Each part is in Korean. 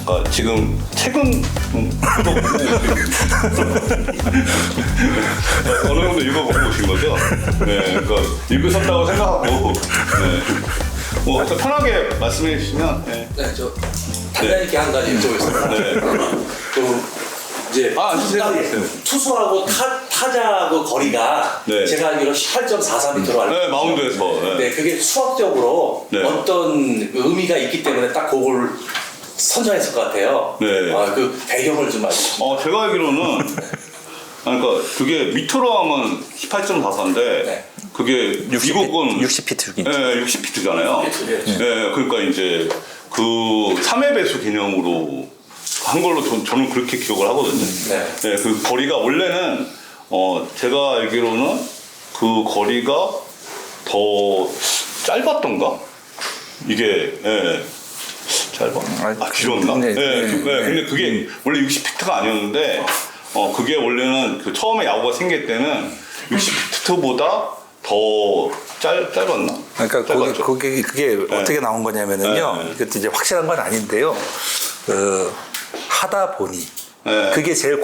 그러니까 지금 최근 어느 정도 읽어보고 오신 거죠? 네, 그러니까 읽으셨다고 생각하고 뭐 편하게 말씀해 주시면. 네, 저 간단히 한 가지 여쭤보겠습니다. 네. 좀 이제 투수하고 타자 그 거리가 제가 알기로 18.43m로 알고 네, 마운드에서. 네, 그게 수학적으로 어떤 의미가 있기 때문에 딱 그걸 선정했을 것 같아요. 네. 그 배경을 좀 알려주세요. 제가 알기로는 그러니까 그게 미터로 하면 18.44인데 그게 미국은 60피트 6인치. 네, 60피트잖아요. 네, 그러니까 이제 그 3회 배수 개념으로 한 걸로 저는 그렇게 기억을 하거든요. 네, 그 거리가 원래는 제가 알기로는 그 거리가 더 짧았던가? 이게 길었나? 네. 근데 그게 원래 60피트가 아니었는데 그게 원래는 그 처음에 야구가 생길 때는 60피트보다 더 짧았나? 그러니까 그게 어떻게 나온 거냐면은요. 이것도 이제 확실한 건 아닌데요. 하다 보니 그게 제일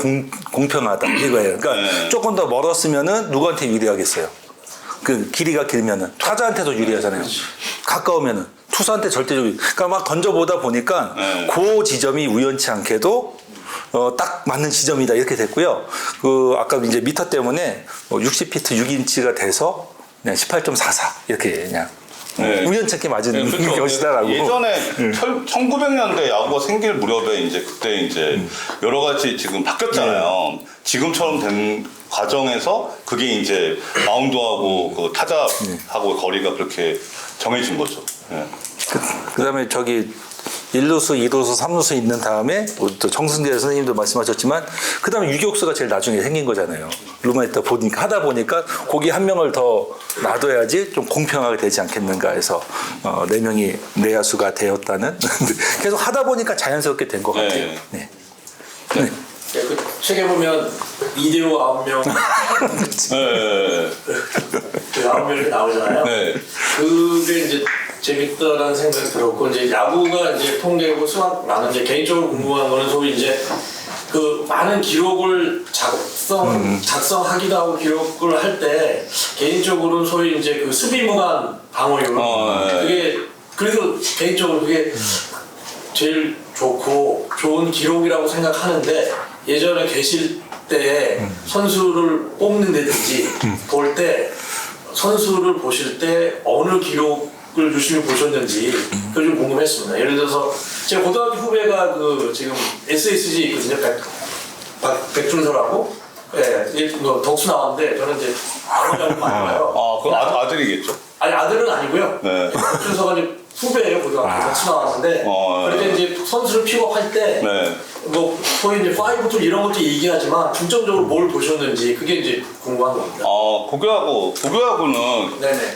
공평하다 이거예요. 그러니까 조금 더 멀었으면은 누구한테 유리하겠어요? 그 길이가 길면은 타자한테도 유리하잖아요. 가까우면은 투수한테 절대적으로. 그러니까 막 던져보다 보니까 그 지점이 우연치 않게도 딱 맞는 지점이다 이렇게 됐고요. 그 아까 이제 미터 때문에 60피트 6인치가 돼서 그냥 18.44 이렇게 그냥 우연치 않게 맞은 것이다라고. 예전에 1900년대 야구가 생길 무렵에 이제 그때 이제 여러 가지 지금 바뀌었잖아요. 지금처럼 된 과정에서 그게 이제 마운드하고 그 타자하고 거리가 그렇게 정해진 거죠. 그다음에 저기 1루수, 2루수, 3루수 있는 다음에 또 정승재 선생님도 말씀하셨지만 그다음에 유격수가 제일 나중에 생긴 거잖아요. 루마이터 보니까 하다 보니까 거기 한 명을 더 놔둬야지 좀 공평하게 되지 않겠는가 해서 4명이 내야수가 되었다는 계속 하다 보니까 자연스럽게 된 것 같아요. 그 책에 보면 이대호 9명 그 9명이 나오잖아요. 그게 이제 재밌다라는 생각이 들었고, 이제 야구가 이제 통계고 수학 나는 이제 개인적으로 궁금한 거는 소위 이제 그 많은 기록을 작성하기도 하고 기록을 할 때 개인적으로는 소위 이제 그 수비 무관 방어율 그게 그래도 개인적으로 그게 제일 좋고 좋은 기록이라고 생각하는데 예전에 계실 때 선수를 뽑는다든지 볼 때 선수를 보실 때 어느 기록을 유심히 보셨는지 그게 좀 궁금했습니다. 예를 들어서 제 고등학교 후배가 그 지금 SSG 있거든요. 백준서라고 덕수 나왔는데 저는 이제 아버지하고 만나요. 그 아들이겠죠? 아니 아들은 아니고요. 백준서가 이제 후배예요. 고등학교 덕수 나왔는데 그런데 이제 선수를 픽업할 때 뭐 소위 이제 5툴 이런 것도 얘기하지만 중점적으로 뭘 보셨는지 그게 이제 궁금한 겁니다. 고교야구는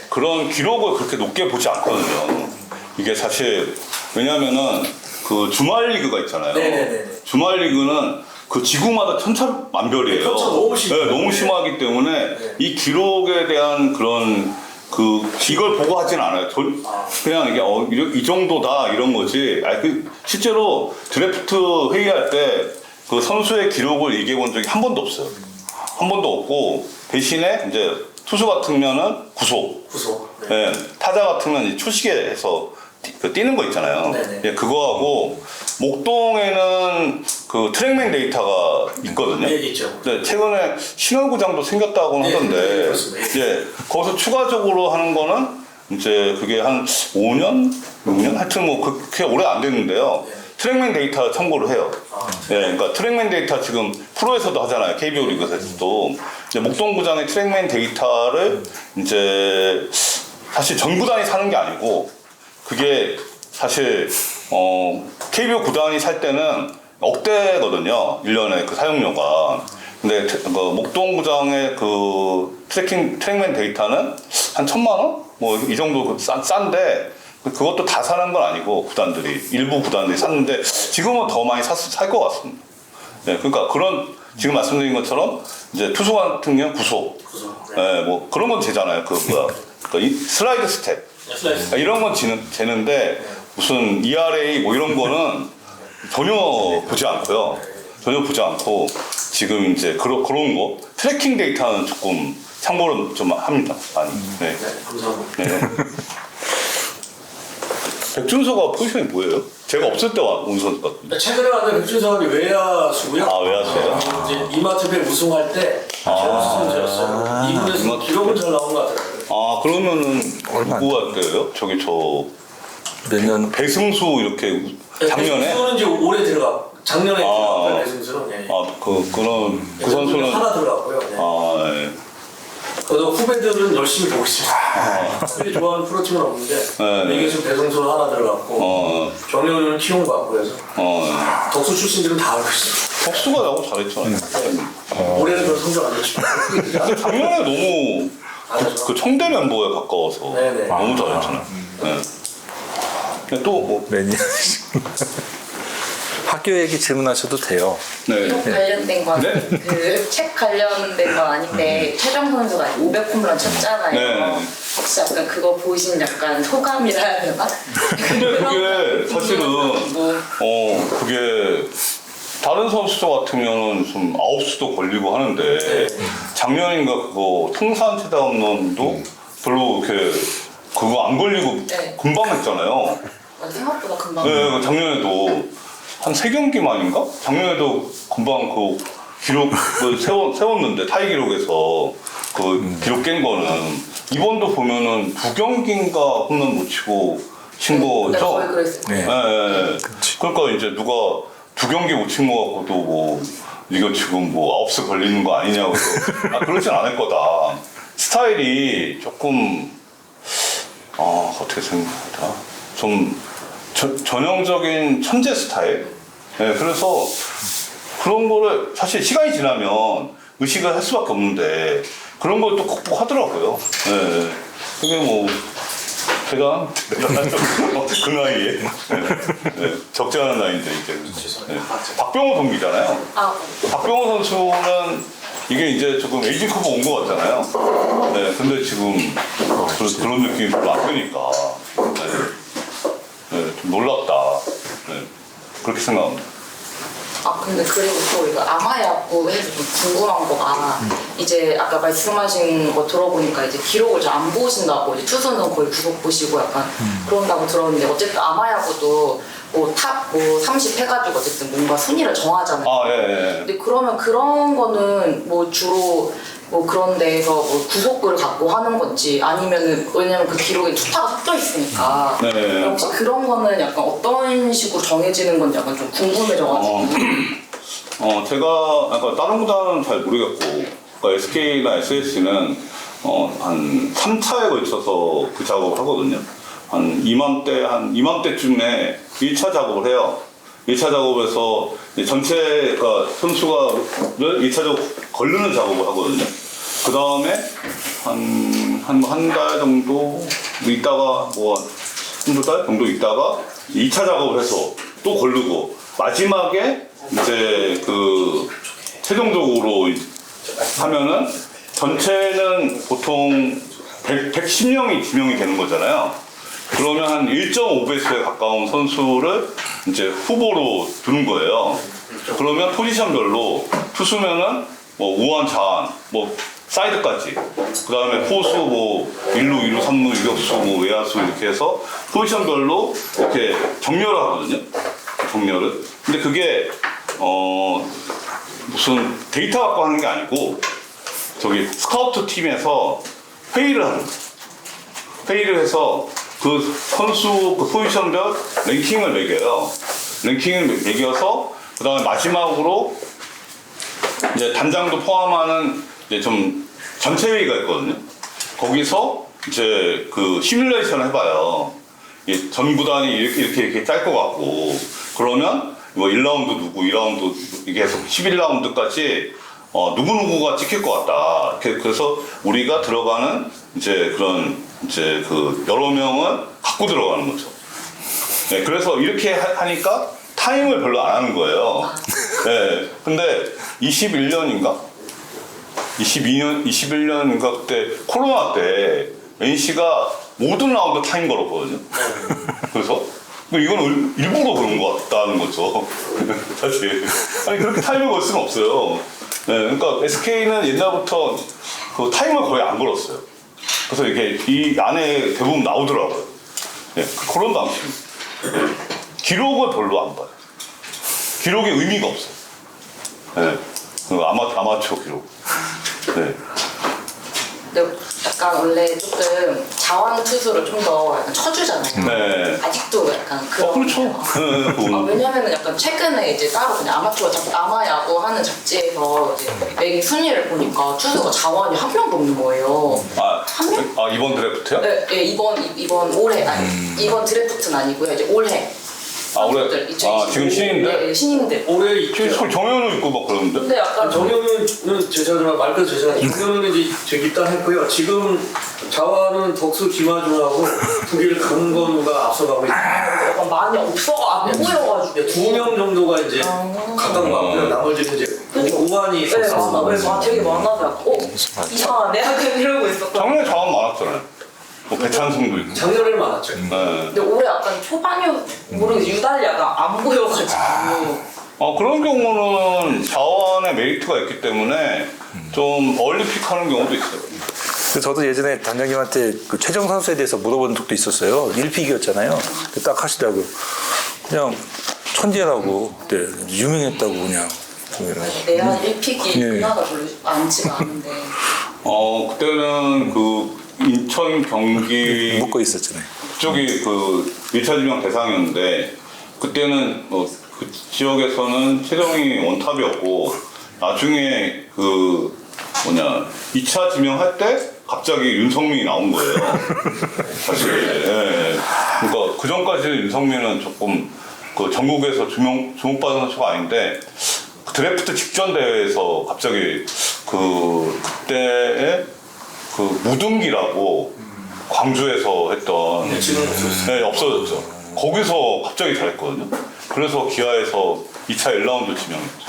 그런 기록을 그렇게 높게 보지 않거든요. 이게 사실 왜냐면은 그 주말 리그가 있잖아요. 주말 리그는 그 지구마다 천차만별이에요. 너무 심해요. 너무 심하기 때문에 이 기록에 대한 그런 이걸 보고 하진 않아요. 그냥 이게 이 정도다 이런 거지. 실제로 드래프트 회의할 때 그 선수의 기록을 얘기해 본 적이 한 번도 없어요. 한 번도 없고 대신에 이제 투수 같으면은 구속. 타자 같으면 초시계 해서 뛰는 거 있잖아요. 그거하고 목동에는 그 트랙맨 데이터가 있거든요. 있죠. 최근에 신월구장도 생겼다고는 하던데, 거기서 추가적으로 하는 거는 이제 그게 한 5년, 6년 하여튼 뭐 그렇게 오래 안 됐는데요. 트랙맨 데이터 참고를 해요. 그러니까 트랙맨 데이터 지금 프로에서도 하잖아요. KBO 리그에서도 목동구장의 트랙맨 데이터를 이제 사실 전 구단이 사는 게 아니고 그게 사실 KBO 구단이 살 때는 억대거든요. 1년에 그 사용료가. 근데 목동구장의 그 트랙맨 데이터는 한 1,000만 원? 뭐 이 정도 싼데 그것도 다 사는 건 아니고 구단들이 일부 구단들이 샀는데 지금은 더 많이 살 것 같습니다. 그러니까 그런 지금 말씀드린 것처럼 이제 투수 같은 경우 구속. 뭐 그런 건 되잖아요. 슬라이드 스텝. 이런 건 재는데 무슨 ERA 뭐 이런 거는 전혀 보지 않고요. 전혀 보지 않고 지금 이제 그런 거 트래킹 데이터는 조금 참고를 좀 합니다. 많이. 네. 네, 감사합니다. 네. 백준서가 포지션이 뭐예요? 제가 없을 때 온 선수 같은데. 최근에 왔던 백준성이 외야수고요. 아, 외야수예요? 이제 이마트배 우승할 때 최우수 선수였어요. 이군에서 기록은 잘 나온 것 같아요. 아, 그러면은 얼마 안 누구가 때요? 저기 몇 년 배승수 이렇게 작년에? 배승수는 이제 올해 들어가. 작년에 아, 들어갔어요. 배승수는. 예. 그 선수는 하나 들어갔고요. 네. 아, 예. 그래도 후배들은 열심히 보고 있습니다. 특별히 좋아하는 프로팀은 없는데 네. 이게 지금 배성수는 하나 들어갔고 정영훈은 키운 것 같고 해서 덕수 출신들은 다 알고 있어요. 덕수가 야구 잘했잖아요. 올해는 별 성적 안 좋지만 작년에 너무 잘하죠. 그 청대 멤버에 가까워서 네네. 너무 잘했잖아요. 네. 근데 또 뭐, 매니아 학교 얘기 질문하셔도 돼요. 네. 기록 관련된 건, 네? 그 책 관련된 건 아닌데, 최정 선수가 500홈런 쳤잖아요. 네. 혹시 약간 그거 보신 약간 소감이라 해야 되나? 근데 그게 사실은 그게 다른 선수 같으면은 좀 아웃수도 걸리고 하는데 작년인가 그거 통산 최다 홈런도 별로 이렇게 그거 안 걸리고 네. 금방 했잖아요. 생각보다 금방. 네, 작년에도 한 3경기만인가? 작년에도 금방 그 기록을 세웠는데 타이 기록에서 그 기록 깬 거는 이번도 보면은 2경기인가 홈런 못 치고 친 네, 거죠? 거의 그랬어요. 네. 네. 그러니까 이제 누가 2경기 못 친 거 갖고도 뭐 이거 지금 뭐 아홉수 걸리는 거 아니냐고 해서 그러진 않을 거다. 스타일이 조금 어떻게 생각하다 좀 전형적인 천재 스타일. 네, 그래서 그런 거를 사실 시간이 지나면 의식을 할 수밖에 없는데 그런 걸 또 극복하더라고요. 네. 그게 뭐 대단하죠. 그 나이에. 네. 적지 않은 나이인데 이제. 네. 박병호 동기잖아요. 박병호 선수는 이게 이제 조금 에이징 커브 온 것 같잖아요. 네. 근데 지금 그런 느낌이 별로 안 드니까. 네, 좀 놀랍다. 네, 그렇게 생각합니다. 근데 그리고 또 이거 아마야구 해서 좀 궁금한 거가 이제 아까 말씀하신 거 들어보니까 이제 기록을 잘 안 보신다고 이제 투수는 거의 구속 보시고 약간 그런다고 들었는데 어쨌든 아마야구도 뭐 탑 뭐 30 해가지고 어쨌든 뭔가 순위를 정하잖아요. 예. 근데 그러면 그런 거는 뭐 주로 뭐 그런 데에서 뭐 구속을 갖고 하는 건지 아니면은 왜냐면 그 기록에 투타가 섞여 있으니까 네. 혹시 그런 거는 약간 어떤 식으로 정해지는 건지 약간 좀 궁금해져가지고 제가 아까 다른 구단은 잘 모르겠고, 그러니까 SK나 SSC는 한 3차에 걸쳐서 그 작업을 하거든요. 한 이맘때쯤에 1차 작업을 해요. 1차 작업에서 전체 그러니까 선수가를 1차적으로 걸르는 작업을 하거든요. 그 다음에 한 달 정도 있다가 한두 달 정도 있다가 2차 작업을 해서 또 걸르고 마지막에 이제 그 최종적으로 하면은 전체는 보통 110명이 지명이 되는 거잖아요. 그러면 한 1.5배수에 가까운 선수를 이제 후보로 두는 거예요. 그러면 포지션별로 투수면은 뭐 우완, 좌완, 뭐 사이드까지, 그 다음에 포수, 뭐 1루, 2루, 3루, 유격수, 뭐 외야수 이렇게 해서 포지션별로 이렇게 정렬을 하거든요. 정렬을. 근데 그게 무슨 데이터 갖고 하는 게 아니고 저기 스카우트 팀에서 회의를 하는 거예요. 회의를 해서 그 선수 그 포지션별 랭킹을 매겨요. 랭킹을 매겨서 그 다음에 마지막으로 이제 단장도 포함하는 이제 좀 전체 회의가 있거든요. 거기서 이제 그 시뮬레이션을 해봐요. 전 구단이 이렇게 짤 것 같고 그러면 뭐 1라운드 누구, 2라운드 이게 해서 11라운드까지 누구누구가 찍힐 것 같다. 그래서 우리가 들어가는 이제 그런 이제 그 여러 명은 갖고 들어가는 거죠. 네, 그래서 이렇게 하니까 타임을 별로 안 하는 거예요. 네, 근데 21년인가 21년인가 그때 코로나 때 NC가 모든 라운드 타임 걸었거든요. 그래서 이건 일부러 그런 것 같다는 거죠. 사실. 아니, 그렇게 타임을 걸 수는 없어요. 네, 그러니까 SK는 옛날부터 그 타임을 거의 안 걸었어요. 그래서 이게 이 안에 대부분 나오더라고요. 네, 그런 방식입니다. 네. 기록을 별로 안 봐요. 기록에 의미가 없어요. 네. 그 아마추어 기록. 네. 근데 약간 원래 조금 자완 투수를 좀 더 약간 쳐주잖아요. 네. 아직도 약간 그런. 그렇죠. 왜냐면은 약간 최근에 이제 따로 그냥 아마추어 아마야구 하는 잡지에서 이제 매일 순위를 보니까 투수가 자완이 한 명도 없는 거예요. 한 명? 아, 이번 드래프트요? 네, 네 이번 올해 아니 이번 드래프트는 아니고요. 이제 올해. 올해? 지금 신인들? 네, 신인들. 올해 있죠. 정현우 있고 막 그러는데? 근데 약간 정현우는 제자지만 말끝 제자지만 정현우는 이제 입단했고요. 지금 자완은 덕수 김하중하고 두 개를 강건우가 앞서가고 있어요. 약간 많이 없어가 안 보여가지고. 2명 정도가 이제 각각 나오고요. 나머지는 이제 오만이 네, 맞아. 그래서 되게 많아서 약간 이상하네 약간 이러고 있었거든요. 작년에 자원 많았잖아요. 뭐 배찬승도 있고. 작년에는 많았죠. 네. 근데 올해 약간 초반이 모르겠어요. 유달리 약간 안 보여가지고. 그런 경우는 자원의 메리트가 있기 때문에 좀 얼리픽 하는 경우도 있어요. 저도 예전에 단장님한테 그 최정 선수에 대해서 물어본 적도 있었어요. 1픽이었잖아요. 딱 하시더라고요. 그냥 천재라고 그때 유명했다고 그냥. 내한 1픽이 네. 문화가 별로 많지가 않은데. 그때는 그 인천 경기 묶어 있었잖아요. 그쪽이 그 1차 지명 대상이었는데 그때는 그 지역에서는 최정이 원탑이었고 나중에 그 2차 지명할 때 갑자기 윤성민이 나온 거예요. 사실. 예. 그러니까 그 전까지는 윤성민은 조금 그 전국에서 주목받은 선수가 아닌데 드래프트 직전 대회에서 갑자기 그때의 그 무등기라고 광주에서 했던 지금 없어졌죠. 거기서 갑자기 잘했거든요. 그래서 기아에서 2차 1라운드 지명했죠.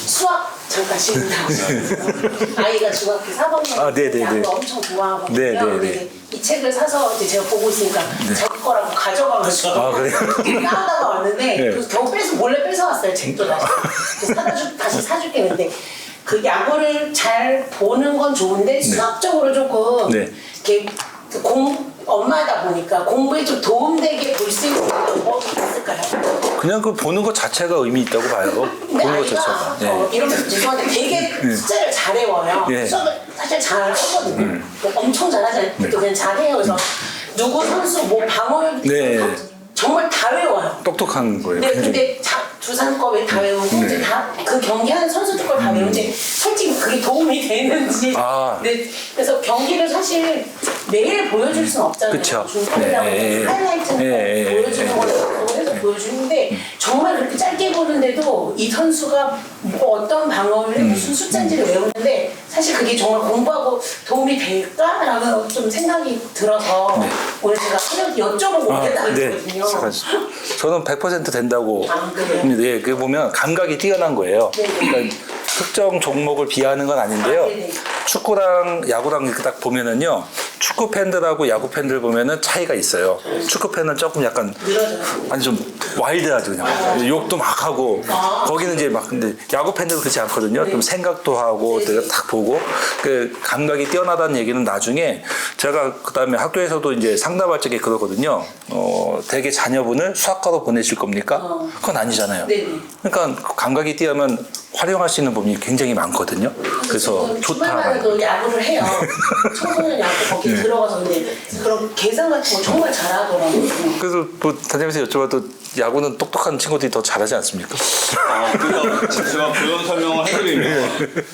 수학 잠깐 시작합니다. 아이가 중학교 4학년 네네네. 야구를 엄청 좋아하거든요. 네네네. 근데 이 책을 사서 이제 제가 보고 있으니까 자기 거라고 가져가가지고 그래요? 나오다가 왔는데 네. 그래서 겨우 몰래 뺏어왔어요. 책도 다시 사줄게. 근데 그 야구를 잘 보는 건 좋은데 수학적으로 조금 네. 이렇게 엄마다 보니까 공부에 좀 도움되게 볼 수 있는 방법이 있을까요? 그냥 그 보는 것 자체가 의미 있다고 봐요. 근데 보는 것 아이가 자체가. 네. 이러면서 죄송한데 되게 숫자를 잘 외워요. 네. 수학을 사실 잘 하거든요. 엄청 잘하잖아요. 그냥 잘해요. 그래서 누구 선수 뭐 방어를 네. 정말 다 외워요. 똑똑한 거예요. 네, 굉장히. 근데 두산법에 다 외우고 이제 다 그 경기하는 선수들 걸 다 외우는데 솔직히 그게 도움이 되는지. 네, 그래서 경기를 사실 매일 보여줄 수는 없잖아요. 그쵸. 중간이라고 네. 하이라이트는 보여주는 거는 해서 보여주는데 정말 그렇게 짧게 보는데도 이 선수가 뭐 어떤 방어를 해 무슨 숫자인지를 외우는데 사실 그게 정말 공부하고 도움이 될까라는 좀 생각이 들어서 오늘 제가 여쭤보고 오겠다고 했거든요. 저는 100% 된다고. 그래요? 네, 그 보면 감각이 뛰어난 거예요. 그러니까 특정 종목을 비하하는 건 아닌데요. 네네. 축구랑 야구랑 이렇게 딱 보면은요. 축구 팬들하고 야구 팬들 보면은 차이가 있어요. 축구 팬은 조금 약간 아니 좀 와일드하죠 그냥 욕도 막 하고 거기는 이제 막 근데 야구 팬들은 그렇지 않거든요. 좀 생각도 하고 내가 딱 보고 그 감각이 뛰어나다는 얘기는 나중에 제가 그다음에 학교에서도 이제 상담할 적에 그러거든요. 대개 자녀분을 수학과로 보내실 겁니까? 그건 아니잖아요. 네네. 그러니까 감각이 뛰어면 활용할 수 있는 부분이 굉장히 많거든요. 그래서 좋다. 주말마다도 야구를 해요. 청소년 야구 거기 들어가서 근데 그런 계산 같은 거 정말 잘하더라고요. 그래서 뭐 단장님한테 여쭤봐도 야구는 똑똑한 친구들이 더 잘하지 않습니까? 그러니까 제가 부연 설명을 해드리면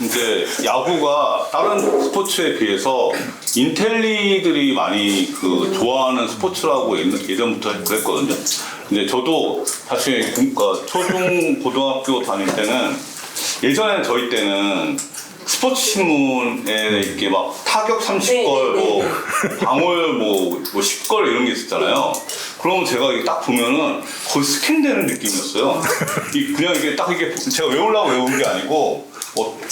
이제 야구가 다른 스포츠에 비해서 인텔리들이 많이 좋아하는 스포츠라고 예전부터 그랬거든요. 근데 저도 사실 초중 고등학교 다닐 때는 예전에 저희 때는 스포츠 신문에 이렇게 막 타격 30걸, 뭐 방울 뭐 10걸 이런 게 있었잖아요. 그러면 제가 이게 딱 보면은 거의 스캔되는 느낌이었어요. 그냥 이게 딱 이게 제가 외우려고 외운 게 아니고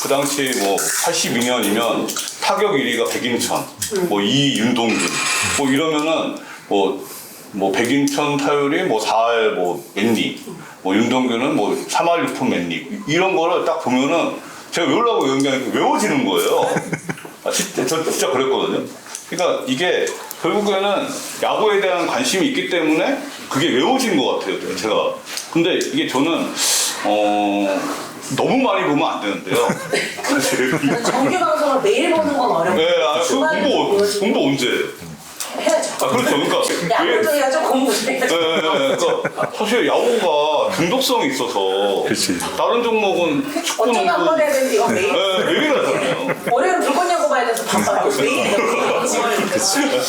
그 당시 82년이면 타격 1위가 백인천, 뭐 이윤동준, 뭐 이러면은 뭐 백인천 타율이 뭐 4할 뭐 몇리, 뭐 윤동규는 뭐 3할 6푼 몇리 이런 거를 딱 보면은 제가 외우려고 외운 게 아니고 외워지는 거예요. 저 진짜 그랬거든요. 그러니까 이게 결국에는 야구에 대한 관심이 있기 때문에 그게 외워진 것 같아요, 제가. 근데 이게 저는 너무 많이 보면 안 되는데요. 사실. 정규 방송을 매일 보는 건 어려워요. 네, 공부 언제 해요? 해야죠. 그렇죠. 그러니까 야구도 해야죠, 공부도 해야죠. 네, 그러니까 사실 야구가 중독성이 있어서 그치. 다른 종목은 축구는 어쩌다 한번 해야 되는데 이건 매일. 매일 하잖아요. 월요일 물건 야구 봐야 돼서 바빠요. 매일 해요.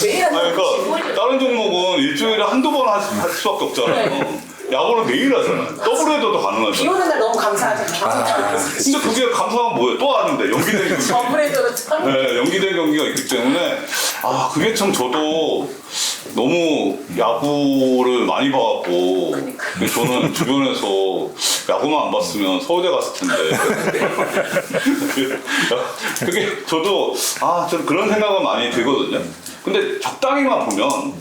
매일 하는 아니, 그러니까 다른 종목은 일주일에 한두 번 할 수밖에 없잖아요. 야구는 매일 하잖아요. 더블헤더도 비 가능하잖아요. 오는 날 너무 감사하잖아요. 근데 그게 감사하면 뭐예요? 또 하는데 연기된 경기. 저번에도 참. 네, 연기된 경기가 있기 때문에 그게 참 저도 너무 야구를 많이 봐갖고 저는 주변에서 야구만 안 봤으면 서울대 갔을 텐데 그게 저도 좀 그런 생각은 많이 들거든요. 근데 적당히만 보면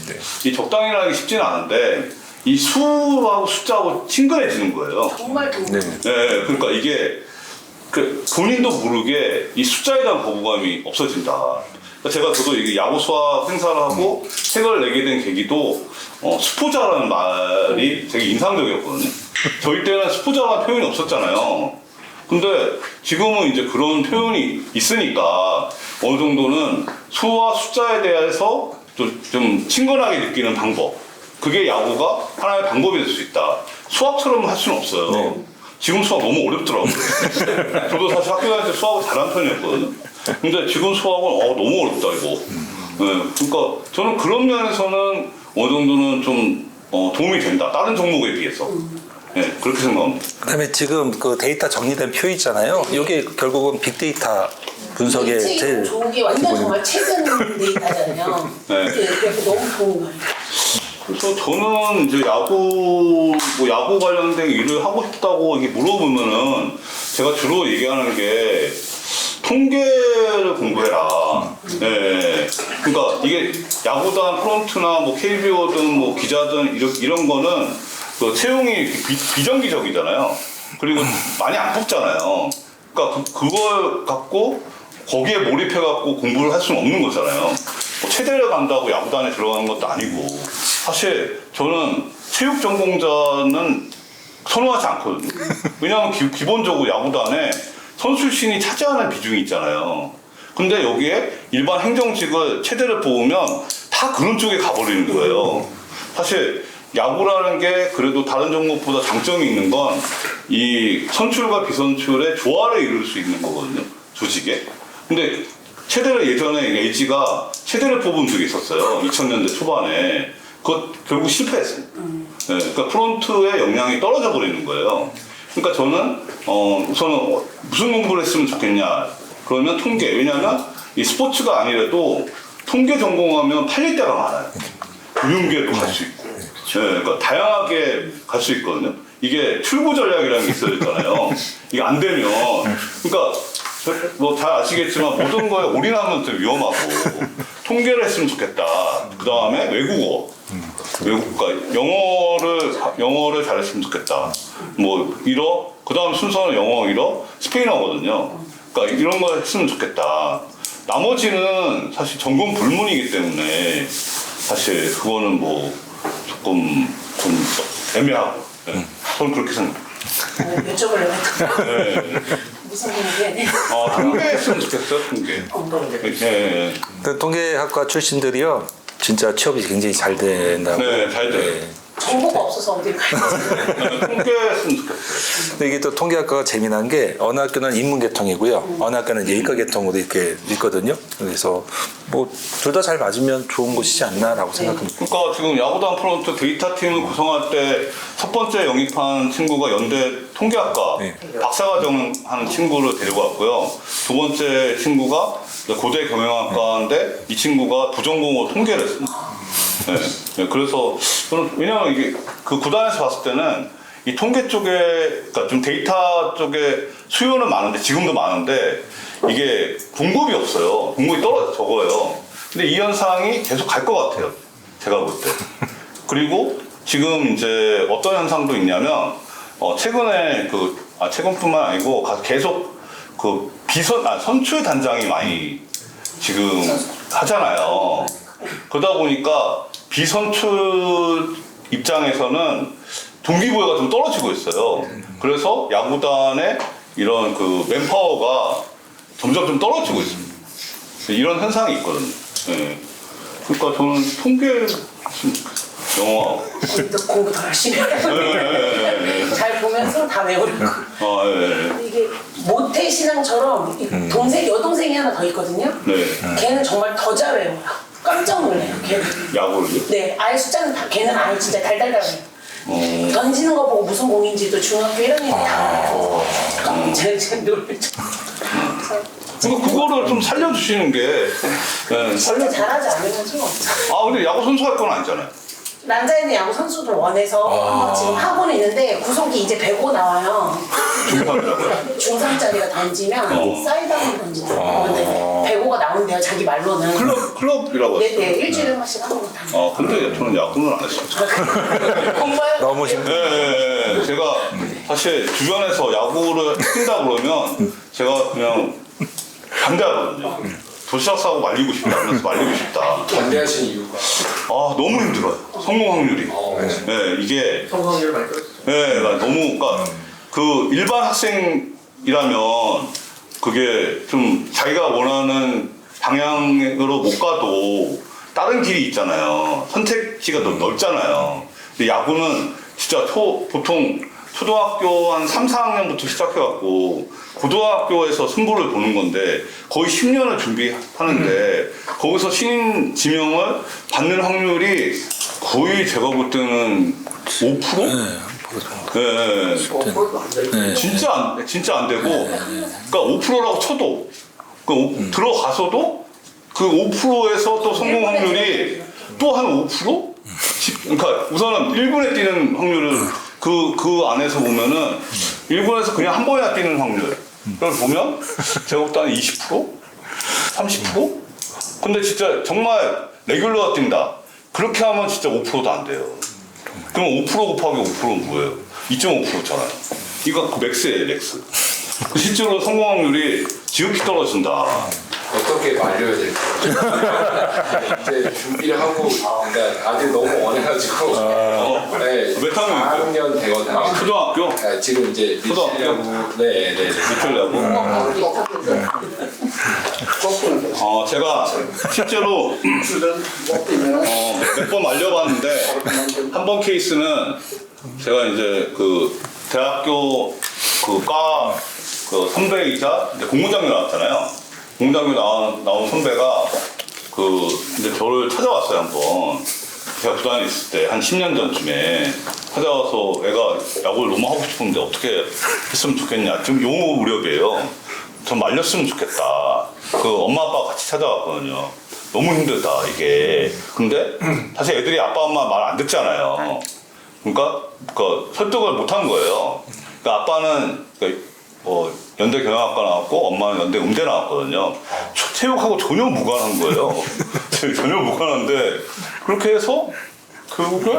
이 적당히라는 게 쉽지는 않은데 이 수하고 숫자하고 친근해지는 거예요. 정말 그 네. 네, 그러니까 이게 본인도 모르게 이 숫자에 대한 거부감이 없어진다. 그러니까 저도 이게 야구 수학 행사를 하고 책을 내게 된 계기도 수포자라는 말이 되게 인상적이었거든요. 저희 때는 수포자라는 표현이 없었잖아요. 근데 지금은 이제 그런 표현이 있으니까 어느 정도는 수와 숫자에 대해서 좀 친근하게 느끼는 방법. 그게 야구가 하나의 방법이 될 수 있다. 수학처럼 할 수는 없어요. 네. 지금 수학 너무 어렵더라고요. 저도 사실 학교 다닐 때 수학을 잘하는 편이었거든요. 근데 지금 수학은 너무 어렵다 이거. 네, 그러니까 저는 그런 면에서는 어느 정도는 좀 도움이 된다. 다른 종목에 비해서. 네, 그렇게 생각합니다. 그다음에 지금 그 데이터 정리된 표 있잖아요. 이게 결국은 빅데이터 분석의 이 제일 책이 좋은 게 완전 정말 최근 데이터잖아요. 네. 그래서 너무 좋은 거예요. 그래서 저는 이제 야구 관련된 일을 하고 싶다고 이게 물어보면은 제가 주로 얘기하는 게 통계를 공부해라. 네. 그러니까 이게 야구단 프런트나 뭐 KBO든 뭐 기자든 이런 거는 그 채용이 비정기적이잖아요. 그리고 많이 안 뽑잖아요. 그러니까 그걸 갖고 거기에 몰입해갖고 공부를 할 수는 없는 거잖아요. 뭐 체대를 간다고 야구단에 들어가는 것도 아니고. 사실 저는 체육 전공자는 선호하지 않거든요. 왜냐하면 기본적으로 야구단에 선수 출신이 차지하는 비중이 있잖아요. 근데 여기에 일반 행정직을 체대를 뽑으면 다 그런 쪽에 가버리는 거예요. 사실 야구라는 게 그래도 다른 종목보다 장점이 있는 건 이 선출과 비선출의 조화를 이룰 수 있는 거거든요. 조직에. 근데 체대를 예전에 LG가 체대를 뽑은 적이 있었어요. 2000년대 초반에. 그거 결국 실패했어요. 네, 그러니까 프론트의 역량이 떨어져 버리는 거예요. 그러니까 저는 우선은 무슨 공부를 했으면 좋겠냐. 그러면 통계. 왜냐하면 이 스포츠가 아니라도 통계 전공하면 팔릴 때가 많아요. 금융계도 갈 수 있고. 네, 그러니까 다양하게 갈 수 있거든요. 이게 출구 전략이라는 게 있어야 되잖아요. 이게 안 되면, 그러니까 뭐 잘 아시겠지만 모든 거에 올인하면 좀 위험하고 통계를 했으면 좋겠다. 그 다음에 외국어, 그러니까 영어를 잘했으면 좋겠다. 뭐 그 다음 순서는 영어, 스페인어거든요. 그러니까 이런 거 했으면 좋겠다. 나머지는 사실 전공 불문이기 때문에 사실 그거는 뭐 조금 좀 애매하고. 네. 저는 그렇게 생각해요. 여쭤보려고 했던 네. 무슨 공부해? 통계 했으면 좋겠어요, 통계. 네. 그 통계학과 출신들이요 진짜 취업이 굉장히 잘 된다고. 네, 잘 돼요. 정보가 없어서 어딜 가야 통계 했으면 좋겠어요. 근데 이게 또 통계학과가 재미난 게 어느 학교는 인문계통이고요, 어느 학교는 이제 이과계통으로 이렇게 있거든요. 그래서 뭐 둘 다 잘 맞으면 좋은 곳이지 않나라고 생각합니다. 그러니까 지금 야구단 프론트 데이터 팀을 구성할 때 첫 번째 영입한 친구가 연대 통계학과 네. 박사과정 하는 친구를 데리고 왔고요. 두 번째 친구가 고대 경영학과인데 이 친구가 부전공으로 통계를 했습니다. 네. 네. 그래서 저는 왜냐하면 이게 그 구단에서 봤을 때는 이 통계 쪽에, 그러니까 좀 데이터 쪽에 수요는 많은데, 지금도 많은데 이게 공급이 없어요. 공급이 적어요. 근데 이 현상이 계속 갈 것 같아요. 제가 볼 때. 그리고 지금 이제 어떤 현상도 있냐면 최근에 최근뿐만 아니고 계속 선출 단장이 많이 지금 하잖아요. 그러다 보니까 비선출 입장에서는 동기부여가 좀 떨어지고 있어요. 그래서 야구단의 이런 맨파워가 점점 좀 떨어지고 있습니다. 이런 현상이 있거든요. 네. 그러니까 저는 통계 영화 공부 더 열심히 해요. 잘 보면서 다 외우려고. 이게 모태신앙처럼 여동생이 하나 더 있거든요. 네. 걔는 정말 더 잘 외워요. 깜짝 놀래요. 걔는. 야구를요? 네, 아예 숫자는 걔는 아예 진짜 달달달 외워요. 던지는 거 보고 무슨 공인지도 중학교 1학년 다 알아요. 제 놀랬죠. 그러니까 그거를 좀 살려주시는 게. 네. 원래 잘하지 않으면서. 근데 야구 선수 할 건 아니잖아요. 남자애는 야구 선수들 원해서 지금 하고는 있는데 구성기 이제 105 나와요. 중상이라고요? 중3짜리가 던지면 사이드아웃 던진다고. 근데 105가 나온대요, 자기 말로는. 클럽이라고 네, 했어요. 네, 일주일에 한 번씩 하는 거 다. 근데 저는 야구는 안 했어요. 정말? 너무 힘들어. 네. 제가 사실 주변에서 야구를 뛴다 그러면 제가 그냥 반대하거든요. 도시락 싸고 말리고 싶다 하면서 말리고 싶다. 반대하신 이유가? 너무 힘들어요. 성공 확률이. 네, 이게. 성공 확률 많이 떨어졌죠. 네, 그러니까 일반 학생이라면 그게 좀 자기가 원하는 방향으로 못 가도 다른 길이 있잖아요. 선택지가 넓잖아요. 근데 야구는 진짜 보통 초등학교 한 3, 4학년부터 시작해갖고 고등학교에서 승부를 보는 건데 거의 10년을 준비하는데 거기서 신인 지명을 받는 확률이 거의 제가 볼 때는 5%? 네. 진짜 안 되고 그러니까 5%라고 쳐도 들어가서도 그 5%에서 또 성공 확률이 또 한 5%? 그러니까 우선은 1군에 뛰는 확률을 그 안에서 보면은 1군에서 그냥 한 번이나 뛰는 확률을 보면 제가 볼 때는 20%? 30%? 근데 진짜 정말 레귤러가 뛴다. 그렇게 하면 진짜 5%도 안 돼요. 그럼 5% 곱하기 5%는 뭐예요? 2.5%잖아요. 이거 맥스예요, 맥스. 실제로 성공 확률이 지극히 떨어진다. 어떻게 말려야 될까요? 이제 준비를 하고, 그러니까 아직 너무 원해가지고. 네, 몇 학년이요? 4학년 되거든요. 초등학교? 네, 지금 이제 초등학교? 네. 미끌려고? 제가 실제로 몇 번 말려봤는데 한 번 케이스는 제가 이제 대학교 선배이자 이제 공무장교 나왔잖아요. 공무장교 나온 선배가 이제 저를 찾아왔어요, 한번. 제가 부산에 있을 때 한 10년 전쯤에 찾아와서 애가 야구를 너무 하고 싶은데 어떻게 했으면 좋겠냐. 지금 용호 무렵이에요. 전 말렸으면 좋겠다. 엄마 아빠가 같이 찾아왔거든요. 너무 힘들다, 이게. 근데 사실 애들이 아빠 엄마 말 안 듣잖아요. 그러니까 설득을 못 한 거예요. 그러니까 아빠는 연대 경영학과 나왔고 엄마는 연대 음대 나왔거든요. 체육하고 전혀 무관한 거예요. 전혀 무관한데 그렇게 해서 결국에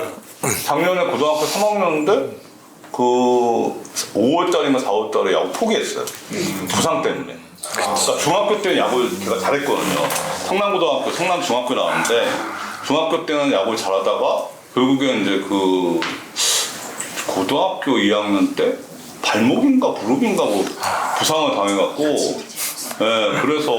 작년에 고등학교 3학년인데 5월달인가 4월달에 야구 포기했어요. 부상 때문에. 그러니까 중학교 때는 야구를 제가 잘했거든요. 성남고등학교, 성남중학교 나왔는데 중학교 때는 야구를 잘하다가 결국에 이제 고등학교 2학년 때 발목인가 무릎인가 부상을 당해갖고 그래서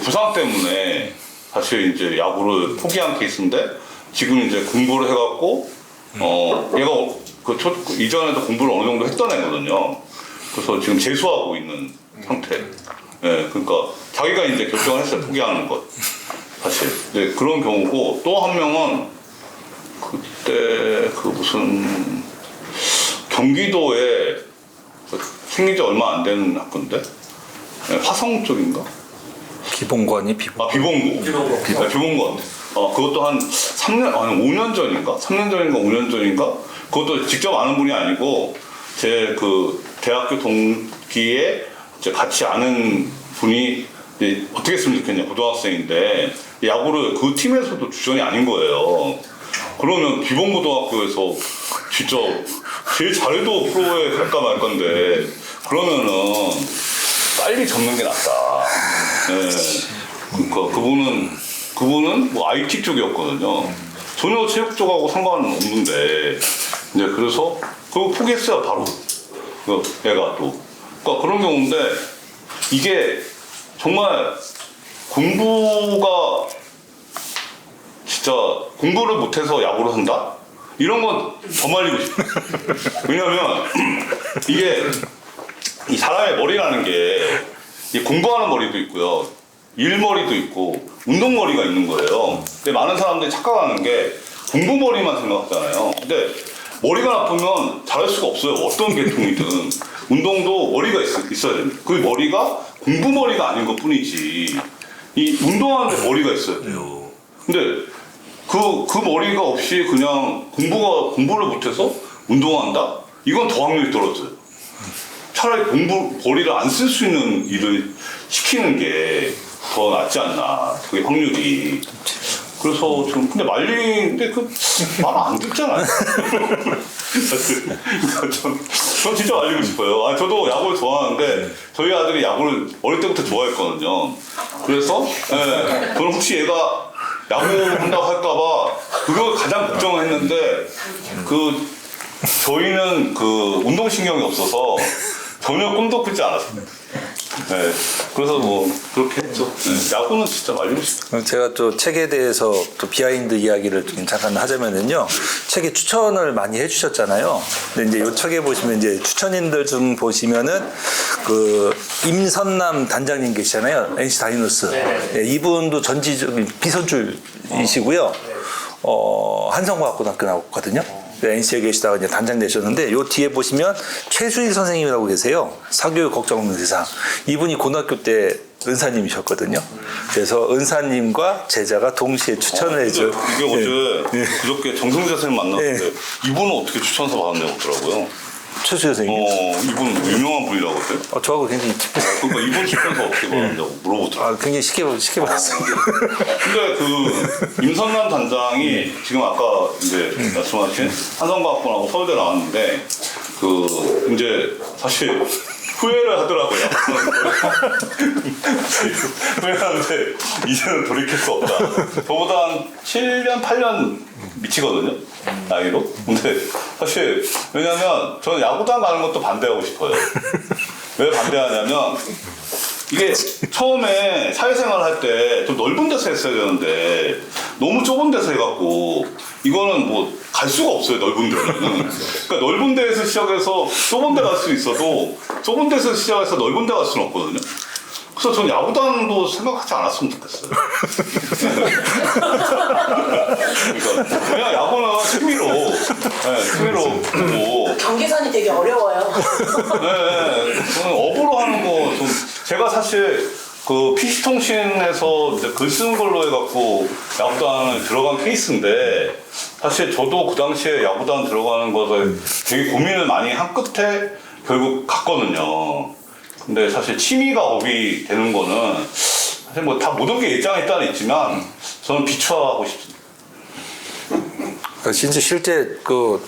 부상 때문에 사실 이제 야구를 포기한 케이스인데 지금 이제 공부를 해갖고 얘가 이전에도 공부를 어느 정도 했던 애거든요. 그래서 지금 재수하고 있는 상태. 그러니까 자기가 이제 결정을 했어요. 포기하는 것. 사실 이제 그런 경우고 또 한 명은 그때 무슨 경기도에 생긴 지 얼마 안 되는 학교인데 화성 쪽인가? 비봉관이 비봉고. 비봉고. 그것도 한 5년 전인가? 3년 전인가 5년 전인가? 그것도 직접 아는 분이 아니고 제 대학교 동기에 이제 같이 아는 분이 어떻게 했으면 좋겠냐 고등학생인데 야구를 그 팀에서도 주전이 아닌 거예요. 그러면 기본고등학교에서 진짜 제일 잘해도 프로에 갈까 말 건데 그러면은 빨리 접는 게 낫다. 네. 그러니까 그분은 뭐 IT 쪽이었거든요. 전혀 체육 쪽하고 상관은 없는데 이제 그래서 그거 포기했어요 바로. 그 애가 또. 그러니까 그런 경우인데 이게 정말 공부가 진짜 공부를 못해서 야구를 한다? 이런 건 더 말리고 싶어요. 왜냐면 이게 이 사람의 머리라는 게 이 공부하는 머리도 있고요. 일머리도 있고 운동머리가 있는 거예요. 근데 많은 사람들이 착각하는 게 공부머리만 생각하잖아요. 근데 머리가 나쁘면 잘할 수가 없어요. 어떤 계통이든. 운동도 머리가 있어야 됩니다. 그 머리가 공부머리가 아닌 것 뿐이지. 이 운동하는데 머리가 있어야 돼요. 근데 그 머리가 없이 그냥 공부를 못해서 운동한다? 이건 더 확률이 떨어져요. 차라리 머리를 안 쓸 수 있는 일을 시키는 게 더 낫지 않나. 그게 확률이. 그래서 좀 근데 말리는데 그 말 안 듣잖아요. 전 진짜 말리고 싶어요. 저도 야구를 좋아하는데 저희 아들이 야구를 어릴 때부터 좋아했거든요. 그래서 저는 혹시 얘가 야구 한다고 할까봐 그걸 가장 걱정을 했는데 저희는 운동신경이 없어서 전혀 꿈도 꾸지 않았습니다. 네, 그래서 뭐 그렇게 했죠. 네, 야구는 진짜 말리고 싶다. 제가 또 책에 대해서 또 비하인드 이야기를 좀 잠깐 하자면은요. 책에 추천을 많이 해주셨잖아요. 근데 이제 이 책에 보시면 이제 추천인들 중 보시면은 임선남 단장님 계시잖아요. NC 다이노스. 네, 이분도 전지적인 비선출이시고요. 한성과학고등학교 나왔거든요. NC에 계시다가 이제 단장 되셨는데 요 뒤에 보시면 최수일 선생님이라고 계세요. 사교육 걱정 없는 세상. 이분이 고등학교 때 은사님이셨거든요. 그래서 은사님과 제자가 동시에 추천을 해줘. 이게 어제 그저께 정승재 선생님 만났는데 이분은 어떻게 추천서 받았냐고 그러더라고요. 최수일 선생님. 이분 유명한 분이라고 했어요? 저하고 굉장히 그러니까 이분 추천서 어떻게 받았냐고 물어보더라고요. 굉장히 쉽게 받았어요. 근데 임선남 단장이 지금 아까 이제 말씀하신 한성과학고하고 서울대 나왔는데 이제 사실 후회를 하더라고요. 후회하는데 이제는 돌이킬 수 없다. 저보다 한 7년, 8년 미치거든요. 나이로. 근데 사실 왜냐면 저는 야구단 가는 것도 반대하고 싶어요. 왜 반대하냐면 이게 처음에 사회생활 할 때 좀 넓은 데서 했어야 되는데 너무 좁은 데서 해갖고 이거는 뭐 갈 수가 없어요. 넓은 데는. 그러니까 넓은 데에서 시작해서 좁은 데 갈 수 있어도 좁은 데서 시작해서 넓은 데 갈 수는 없거든요. 그래서 전 야구단도 생각하지 않았으면 좋겠어요. 그러니까 그냥 야구는 취미로 보고 경계선이 되게 어려워요. 저는 업으로 하는 거 좀 제가 사실 PC통신에서 이제 글 쓰는 걸로 해갖고 야구단을 들어간 케이스인데 사실 저도 그 당시에 야구단 들어가는 것에 되게 고민을 많이 한 끝에 결국 갔거든요. 근데 사실 취미가 업이 되는 거는 사실 뭐 다 모든 게 일장에 따라 있지만 저는 비추하고 싶습니다. 진짜 실제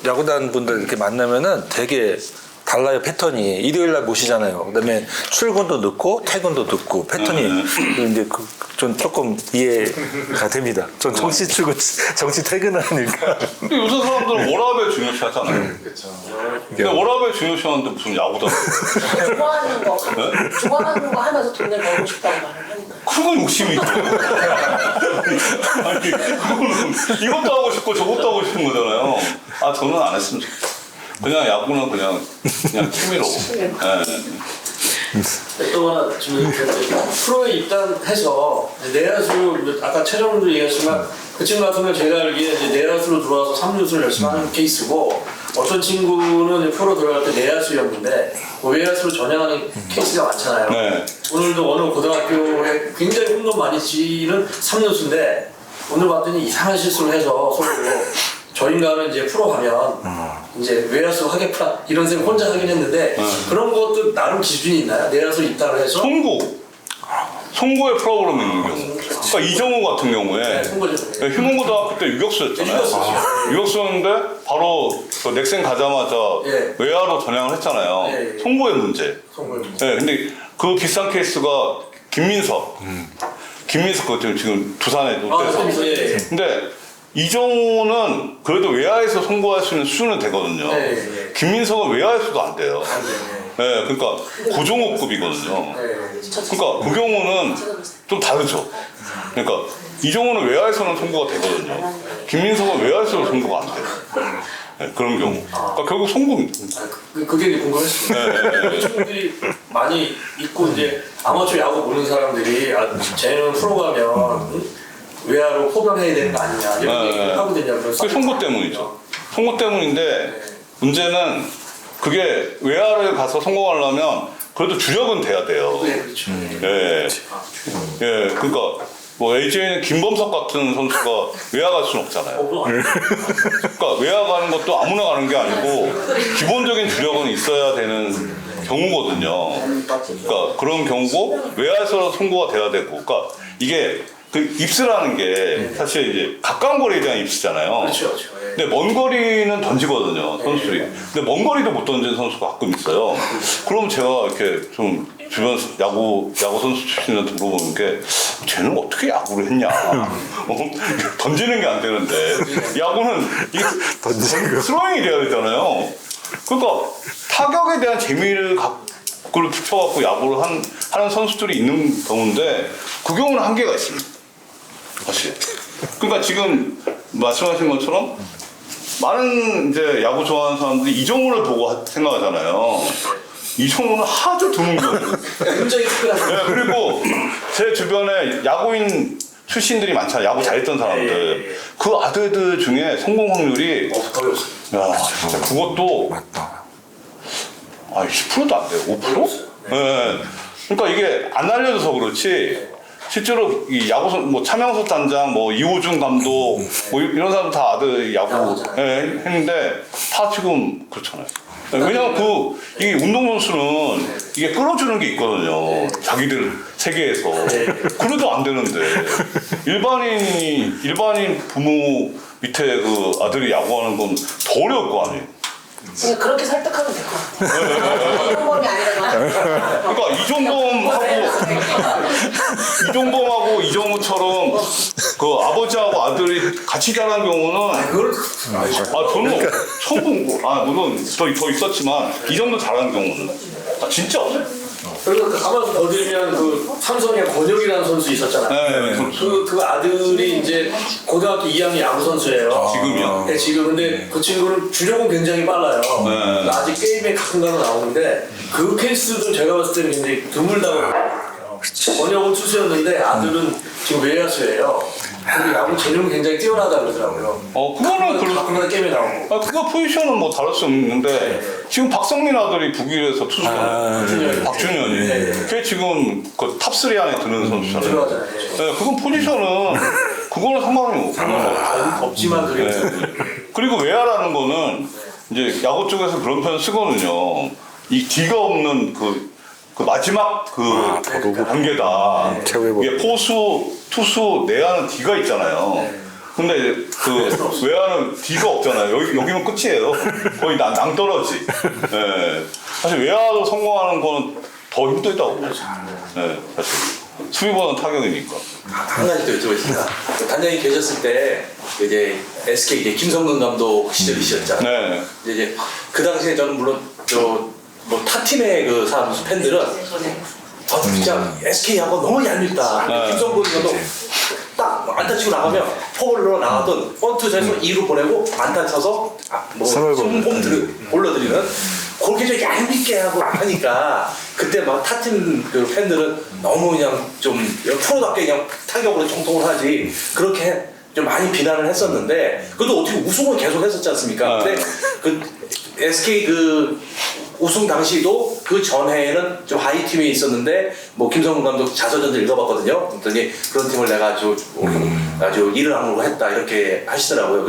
야구단 분들 이렇게 만나면은 되게 달라요. 패턴이 일요일 날 모시잖아요. 그다음에 출근도 늦고 퇴근도 늦고 패턴이 이제 좀 조금 이해가 됩니다. 전 정시 출근, 정시 퇴근을 하니까. 근데 요새 사람들은 워라밸 중요시 하잖아요. 그렇죠. 근데 워라밸 중요시 하는데 무슨 야구다. 좋아하는 거 하면서 돈을 벌고 싶다고 말을 하니까. 그건 욕심이죠. 아니, 그거는 이것도 하고 싶고 저것도 하고 싶은 거잖아요. 저는 안 했으면 좋겠어요. 그냥 야구는 그냥 취미로. 또 하나 프로에 입단해서 내야수로 아까 최정도 얘기했지만 그 친구 같은 경우 제가 알기에 이제 내야수로 들어와서 3루수를 열심히 하는 케이스고 어떤 친구는 프로 들어갈 때 내야수였는데 외야수로 전향하는 케이스가 많잖아요. 네. 오늘도 어느 고등학교에 굉장히 홈런 많이 치는 3루수인데 오늘 봤더니 이상한 실수를 해서 서로 저 인간은 이제 프로 가면 이제 외야수 하겠다 이런 생각 혼자 하긴 했는데 그런 것도 나름 기준이 있나요? 내야수 입단을 해서? 송구에 프로그램이 있는 경우. 그러니까 이정우 같은 경우에 네, 송구죠. 휴문고등학교 때 유격수였잖아요. 유격수죠. 유격수였는데 바로 그 넥센 가자마자 예. 외야로 전향을 했잖아요. 예, 예. 송구의 문제. 송구. 네, 근데 그 비슷한 케이스가 김민석. 김민석 그거 지금 두산에 롯데에서. 아, 송구. 예. 근데 이정우는 그래도 외야에서 송구할 수 있는 수준은 되거든요. 네, 네. 김민석은 외야에서도 안 돼요. 안 돼요. 네, 그러니까 고종호급이거든요. 네. 그러니까 그 경우는 좀 다르죠. 그러니까 이정우는 외야에서는 송구가 되거든요. 김민석은 외야에서는 송구가 안 돼요. 네, 그런 경우. 그러니까 결국 송구입니다. 그게 이제 궁금했습니다. 네. 친구들이 많이 있고 이제 아마추어 야구 보는 사람들이 쟤는 프로 가면 외야로 포병해야 되는 거 아니냐 이런 얘기를 하거든요. 그게 송구 때문이죠. 송구 때문인데 문제는 그게 외야를 가서 성공하려면 그래도 주력은 돼야 돼요. 네, 그렇죠. 예. 예, 그러니까 뭐 LG에는 김범석 같은 선수가 외야 갈 수는 없잖아요. 그러니까 외야 가는 것도 아무나 가는 게 아니고 기본적인 주력은 있어야 되는 경우거든요. 그러니까 그런 경우고 외야에서 송구가 돼야 되고, 그러니까 이게 그 입스라는 게 사실 이제 가까운 거리에 대한 입스잖아요. 그렇죠, 그렇죠. 예. 근데 먼 거리는 던지거든요, 선수들이. 근데 먼 거리도 못 던지는 선수가 가끔 있어요. 그럼 제가 이렇게 좀 주변 야구 선수 출신한테 물어보는 게 쟤는 어떻게 야구를 했냐? 던지는 게 안 되는데 야구는 이게 스로잉이 돼야 되잖아요. 그러니까 타격에 대한 재미를 그걸 붙여갖고 야구를 하는 선수들이 있는 경우인데 그 경우는 한계가 있습니다. 사실. 그러니까 지금 말씀하신 것처럼 많은 이제 야구 좋아하는 사람들이 이정우를 보고 생각하잖아요. 이정우는 아주 드문 거예요. 굉장히 특별하죠. 네, 그리고 제 주변에 야구인 출신들이 많잖아요. 야구 잘했던 사람들. 그 아들들 중에 성공 확률이 거의 없습니다. 야, 진짜 그것도 10%도 안 돼요. 5%? 네. 그러니까 이게 안 알려져서 그렇지. 실제로 이 야구 뭐 차명석 단장, 뭐 이호준 감독, 뭐 이런 사람 다 아들 야구 했는데 다 지금 그렇잖아요. 왜냐면 이게 운동선수는 이게 끌어주는 게 있거든요. 자기들 세계에서. 그래도 안 되는데. 일반인 부모 밑에 그 아들이 야구하는 건 더 어려울 거 아니에요. 그냥 그렇게 설득하면 될 것 같아요. 이런 범이 아니라도. 그러니까 이종범하고 이정우처럼 그 아버지하고 아들이 같이 자란 경우는 그걸 저는 처음 본 거. 물론 더 있었지만 이 정도 잘하는 경우는 진짜 없어요. 그리고 가만 더 들면 그 삼성의 권혁이라는 선수 있었잖아요. 네, 그 아들이 이제 고등학교 2학년 야구 선수예요. 지금이요? 네, 지금 근데 그 친구는 주력은 굉장히 빨라요. 네. 아직 게임에 가끔가다 나오는데 그 케이스도 제가 봤을 때는 굉장히 드물다고. 권혁은 투수였는데 아들은 지금 외야수예요. 근데 야구 재능이 굉장히 뛰어나다 그러더라고요. 그거는 가끔가다 게임에 나오고. 그거 포지션은 뭐 다를 수 없는데 지금 박성민 아들이 북일에서 투수잖아요. 박준현이. 그게 지금 그 탑3 안에 드는 선수잖아요. 들어가잖아요. 네, 그건 포지션은 그거는 상관이 없어요. 없지만 그게 그리고 외야라는 거는 이제 야구 쪽에서 그런 표현 쓰거든요. 이 뒤가 없는 그 마지막 단계다. 이게 포수, 투수, 내야는 뒤가 있잖아요. 근데 그 외야는 뒤가 없잖아요. 여기면 끝이에요. 거의 낭떠러지. 네. 사실 외야로 성공하는 거는 더 힘들다고 봐요. 네, 사실. 수비보다는 타격이니까. 한 가지 더 여쭤보겠습니다. 단장님 계셨을 때 이제 SK 이제 김성근 감독 시절이셨잖아요. 네. 이제 그 당시에 저는 물론 뭐 타 팀의 그 사람 팬들은 진짜 SK 하고 너무 얄밉다. 김성근 감독 딱 안타 치고 나가면 포볼로 나가던 번트에서 2루 보내고 안타 쳐서 홈 올려드리는 그렇게 좀 얄밉게 하고 하니까 그때 막 타팀 그 팬들은 너무 그냥 좀 프로답게 그냥 타격으로 총통을 하지 그렇게 좀 많이 비난을 했었는데 그래도 어떻게 우승을 계속 했었지 않습니까? 근데 그 SK 그 우승 당시도 그 전해에는 좀 하이 팀에 있었는데 뭐 김성근 감독 자서전도 읽어봤거든요. 그랬더니 그런 팀을 내가 아주 일을 악물고 했다 이렇게 하시더라고요.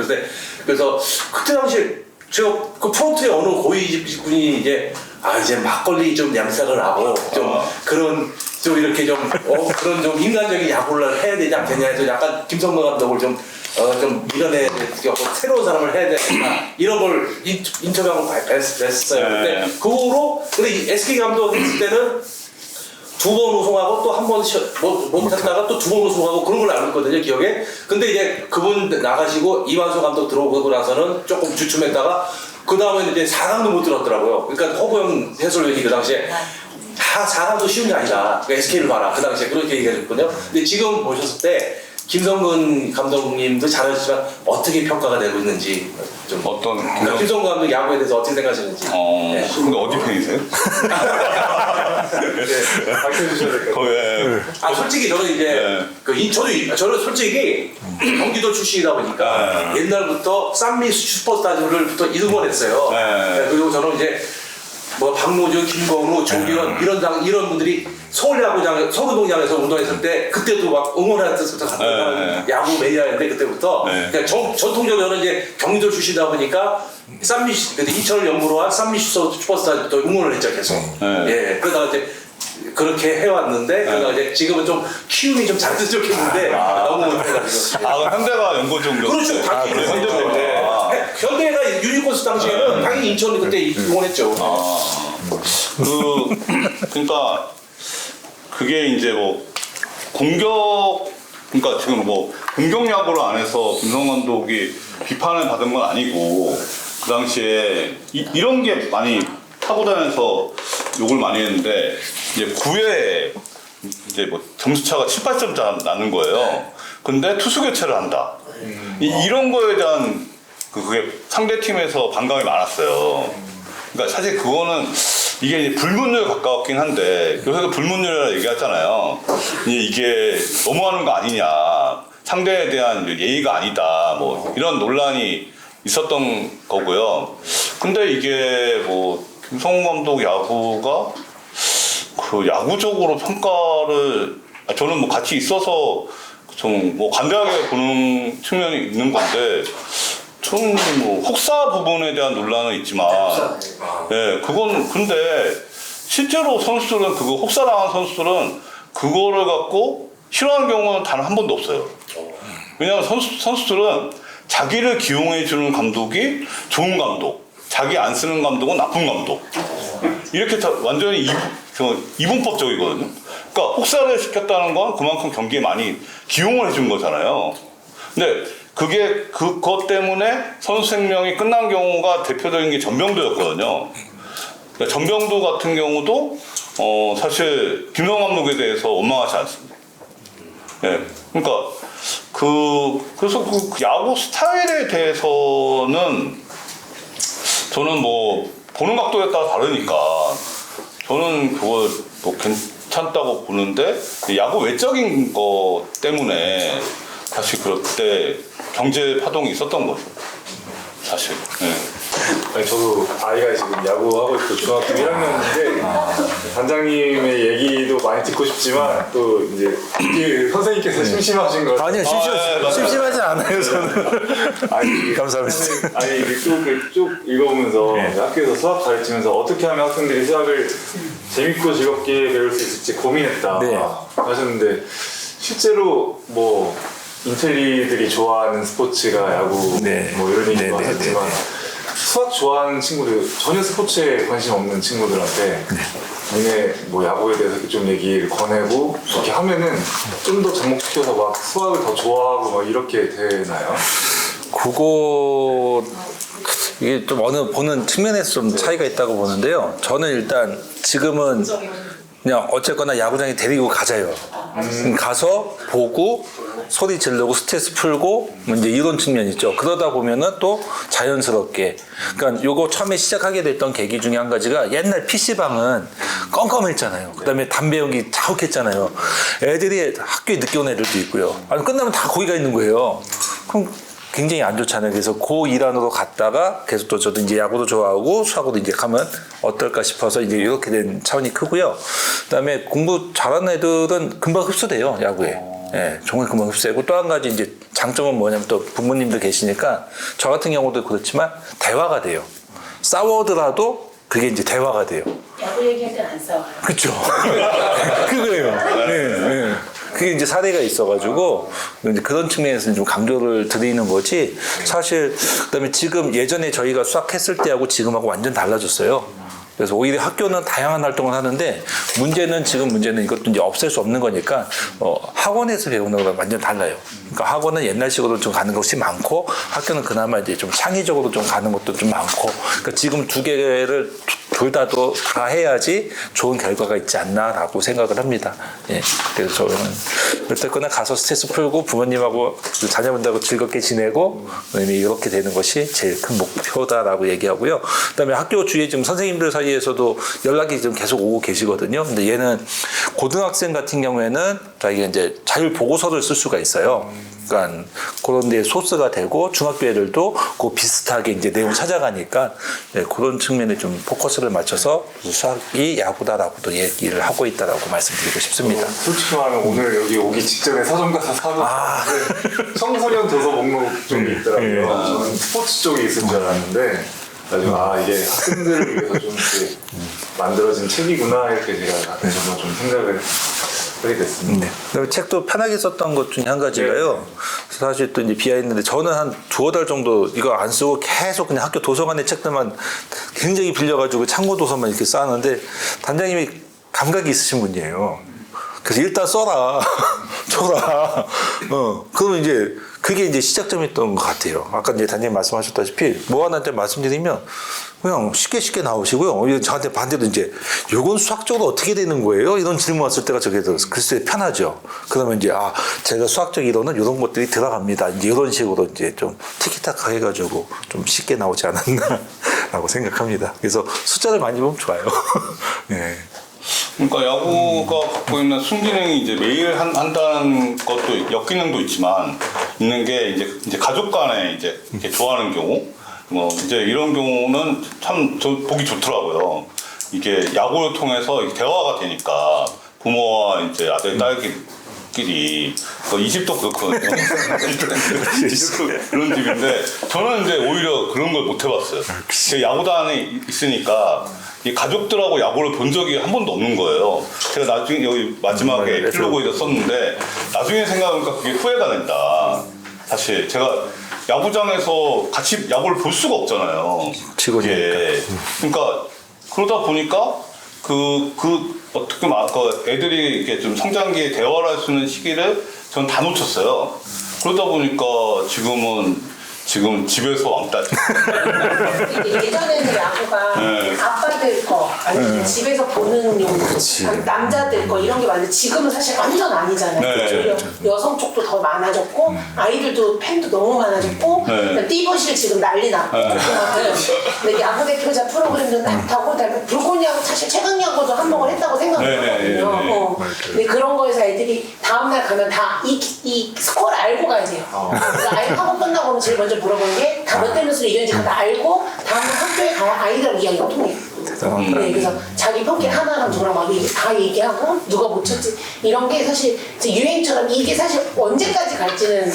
그래서 그때 당시에 제가 그 프론트에 어느 고위직군이 이제 막걸리 좀 냄새가 나고 좀 그런 좀 이렇게 좀 그런 좀 인간적인 야구를 해야 되지 않겠냐 해서 약간 김성근 감독을 좀 밀어내야 되고 새로운 사람을 해야 되겠다 이런 걸 인터뷰하고 뵀어요. 근데 그거로 근데 이 SK 감독 했을 때는 2번 우승하고 또 한 번 못했다가 또 2번 우승하고 그런 걸 알고 있거든요, 기억에. 근데 이제 그분 나가시고 이완수 감독 들어오고 나서는 조금 주춤했다가 그 다음에는 이제 4강도 못 들었더라고요. 그러니까 허구영 해설위원이 그 당시에 4강도 쉬운 게 아니다. 그러니까 SK를 봐라. 그 당시에 그렇게 얘기했거든요. 근데 지금 보셨을 때 김성근 감독님도 잘하시지만 어떻게 평가가 되고 있는지 좀 어떤 그러니까 김성근 감독 야구에 대해서 어떻게 생각하시는지. 네. 근데 어디 팬이세요? 밝혀주셔야 될 것 같아요. 솔직히 저는 이제 저는 솔직히 경기도 출신이다 보니까 옛날부터 쌈미 슈퍼스타즈를부터 응원했어요. 네, 그리고 저는 이제 뭐 박노주, 김건우, 조기현 이런 분들이 서울동장에서 운동했을 때 그때도 막 응원했을 때 야구 매니아였는데 그때부터 그러니까 전통적으로 저는 이제 경기도 출신이다 보니까 쌈미 그때 이천을 연구로 한 쌈미 슈퍼스타즈부터 응원을 했죠 계속. 예, 그러다가 이제 그렇게 해왔는데 그러다가 이제 지금은 좀 키움이 좀 잘 됐었겠는데 너무 못해가지고. 현대가 연고 좀 그렇죠. 당연히 현대가 유니콘스 당시에는 당연히 인천이 그때 응원했죠. 그러니까 그게 이제 뭐 그러니까 지금 뭐 공격 야구를 안 해서 김성 감독이 비판을 받은 건 아니고 그 당시에 이런 게 많이 타고 다녀서 욕을 많이 했는데 이제 9회에 이제 뭐 점수차가 7, 8점 나는 거예요. 근데 투수 교체를 한다. 이런 거에 대한 그게 상대 팀에서 반감이 많았어요. 그러니까 사실 그거는 이게 이제 불문율에 가까웠긴 한데 요새도 불문율이라 얘기하잖아요. 이게 너무하는 거 아니냐, 상대에 대한 예의가 아니다, 뭐 이런 논란이 있었던 거고요. 근데 이게 뭐 김성훈 감독 야구가 그 야구적으로 평가를 저는 뭐 같이 있어서 좀 뭐 관대하게 보는 측면이 있는 건데. 좀 뭐 혹사 부분에 대한 논란은 있지만, 그건 근데 실제로 선수들은 그거 혹사당한 선수들은 그거를 갖고 싫어하는 경우는 단 한 번도 없어요. 왜냐하면 선수들은 자기를 기용해 주는 감독이 좋은 감독, 자기 안 쓰는 감독은 나쁜 감독. 이렇게 완전히 이분법적이거든요. 그러니까 혹사를 시켰다는 건 그만큼 경기에 많이 기용을 해준 거잖아요. 근데 그것 때문에 선수 생명이 끝난 경우가 대표적인 게 전병도였거든요. 그러니까 전병도 같은 경우도 사실 김성훈 감독에 대해서 원망하지 않습니다. 그러니까 그래서 그 야구 스타일에 대해서는 저는 뭐 보는 각도에 따라 다르니까 저는 그거 뭐 괜찮다고 보는데 야구 외적인 거 때문에 사실 그때 경제 파동이 있었던 거죠. 사실. 아니, 저도 아이가 지금 야구하고 있고 중학교 1학년인데 단장님의 얘기도 많이 듣고 싶지만 또 이제 선생님께서 심심하신 거 아니요, 심심하지 않아요, 저는. 아니, 감사합니다. 아니 이렇게 쭉 읽어보면서 학교에서 수학 가르치면서 어떻게 하면 학생들이 수학을 재밌고 즐겁게 배울 수 있을지 고민했다 하셨는데 실제로 뭐 인텔리들이 좋아하는 스포츠가 야구 뭐 이런 얘기도 하셨지만 수학 좋아하는 친구들 전혀 스포츠에 관심 없는 친구들한테 니네 뭐 야구에 대해서 좀 얘기를 권하고 이렇게 하면은 좀 더 접목시켜서 막 수학을 더 좋아하고 막 이렇게 되나요? 그거 이게 좀 어느 보는 측면에서 좀 차이가 있다고 보는데요. 저는 일단 지금은 그냥 어쨌거나 야구장에 데리고 가자요. 가서 보고 소리 지르고 스트레스 풀고 이제 이런 측면이 있죠. 그러다 보면은 또 자연스럽게 그러니까 요거 처음에 시작하게 됐던 계기 중에 한 가지가 옛날 PC방은 껌껌했잖아요. 그다음에 담배 연기 자욱했잖아요. 애들이 학교에 늦게 온 애들도 있고요. 아니 끝나면 다 거기 가 있는 거예요. 그럼 굉장히 안 좋잖아요. 그래서 그 일환으로 갔다가 계속 또 저도 이제 야구도 좋아하고 수학으로 이제 가면 어떨까 싶어서 이제 이렇게 된 차원이 크고요. 그다음에 공부 잘하는 애들은 금방 흡수돼요, 야구에. 정말 금방 흡수되고 또 한 가지 이제 장점은 뭐냐면 또 부모님도 계시니까 저 같은 경우도 그렇지만 대화가 돼요. 싸워더라도 그게 이제 대화가 돼요. 야구 얘기할 땐 안 싸워요. 그쵸. 그거예요. 네. 그게 이제 사례가 있어가지고, 이제 그런 측면에서 좀 강조를 드리는 거지, 사실, 그 다음에 지금 예전에 저희가 수학했을 때하고 지금하고 완전 달라졌어요. 그래서 오히려 학교는 다양한 활동을 하는데, 문제는 이것도 이제 없앨 수 없는 거니까, 학원에서 배우는 거랑 완전 달라요. 그러니까 학원은 옛날식으로 좀 가는 것이 많고, 학교는 그나마 이제 좀 창의적으로 좀 가는 것도 좀 많고, 그러니까 지금 두 개를 둘 다 해야지 좋은 결과가 있지 않나라고 생각을 합니다. 예. 그래서 저는 어쨌거나 가서 스트레스 풀고 부모님하고 자녀분들하고 즐겁게 지내고 이렇게 되는 것이 제일 큰 목표다라고 얘기하고요. 그다음에 학교 주위에 지금 선생님들 사이에서도 연락이 좀 계속 오고 계시거든요. 근데 얘는 고등학생 같은 경우에는 자기가 이제 자율 보고서를 쓸 수가 있어요. 그러니까 그런 데 소스가 되고 중학교 애들도 그 비슷하게 이제 내용 찾아가니까 네, 그런 측면에 좀 포커스를 맞춰서 수학이 야구다라고도 얘기를 하고 있다라고 말씀드리고 싶습니다. 솔직히 말하면 오늘 여기 오기 직전에 서점 가서 사고 청소년 도서 목록 쪽이 있더라고요. 저는 스포츠 쪽에 있을 줄 알았는데 나중에 이게 학생들을 위해서 좀 이렇게 만들어진 책이구나 이렇게 제가 정말 좀 생각을 하게 됐습니다. 네. 그다음에 책도 편하게 썼던 것 중에 한 가지가요. 사실 또 이제 비하있는데 저는 한 두어 달 정도 이거 안 쓰고 계속 그냥 학교 도서관의 책들만 굉장히 빌려가지고 참고 도서만 이렇게 쌓았는데 단장님이 감각이 있으신 분이에요. 그래서 일단 써라. 줘라. 그러면 이제 그게 이제 시작점이었던 것 같아요. 아까 이제 단장님 말씀하셨다시피 뭐 하나 좀 말씀드리면 그냥 쉽게 나오시고요. 저한테 반대로 이제 요건 수학적으로 어떻게 되는 거예요? 이런 질문 왔을 때가 저게 글쎄 편하죠. 그러면 이제 제가 수학적 이론은 이런 것들이 들어갑니다. 이제 이런 식으로 이제 좀 티키타카 해가지고 좀 쉽게 나오지 않았나라고 생각합니다. 그래서 숫자를 많이 보면 좋아요. 네. 그러니까 야구가 갖고 있는 순기능이 이제 매일 한다는 것도 역기능도 있는 게 이제 가족 간에 이제 이렇게 좋아하는 경우, 뭐 이제 이런 경우는 참 보기 좋더라고요. 이게 야구를 통해서 대화가 되니까 부모와 이제 아들 딸끼리 이 집도 그렇거든요. 이 집도 그런 집인데 저는 이제 오히려 그런 걸 못 해봤어요. 야구단에 있으니까 이 가족들하고 야구를 본 적이 한 번도 없는 거예요. 제가 나중에 여기 마지막에 에필로그에다 썼는데 나중에 생각하니까 그게 후회가 된다. 사실 제가 야구장에서 같이 야구를 볼 수가 없잖아요. 직원이니까. 그러니까 그러다 보니까 어떻게 애들이 이렇게 좀 성장기에 대화를 할 수 있는 시기를 전 다 놓쳤어요. 그러다 보니까 지금 집에서 왕따. 예전에는 야구가 아빠들 거 아니면 집에서 보는 용 남자들 거 이런 게 많은데 지금은 사실 완전 아니잖아요. 오히려 여성 쪽도 더 많아졌고 아이들도 팬도 너무 많아졌고 띠부실 지금 난리 났고 근데 야구 대표자 프로그램도 많다고 불꽃야구 사실 최강야구도 한몫을 했다고 생각하거든요. 근데 그런 거에서 애들이 다음날 가면 다 이 스코어를 알고 가야 돼요. 그러니까 하고 끝나고는 제일 먼저 물어보는 게 다 몇 대 몇으로 이겼는지 다 알고 다음 학교에 가야 아이들 이야기가 통해요. 네, 그래서 자기 평균 하나랑 두랑 막 다 얘기하고 누가 못 쳤지 이런 게 사실 유행처럼 이게 사실 언제까지 갈지는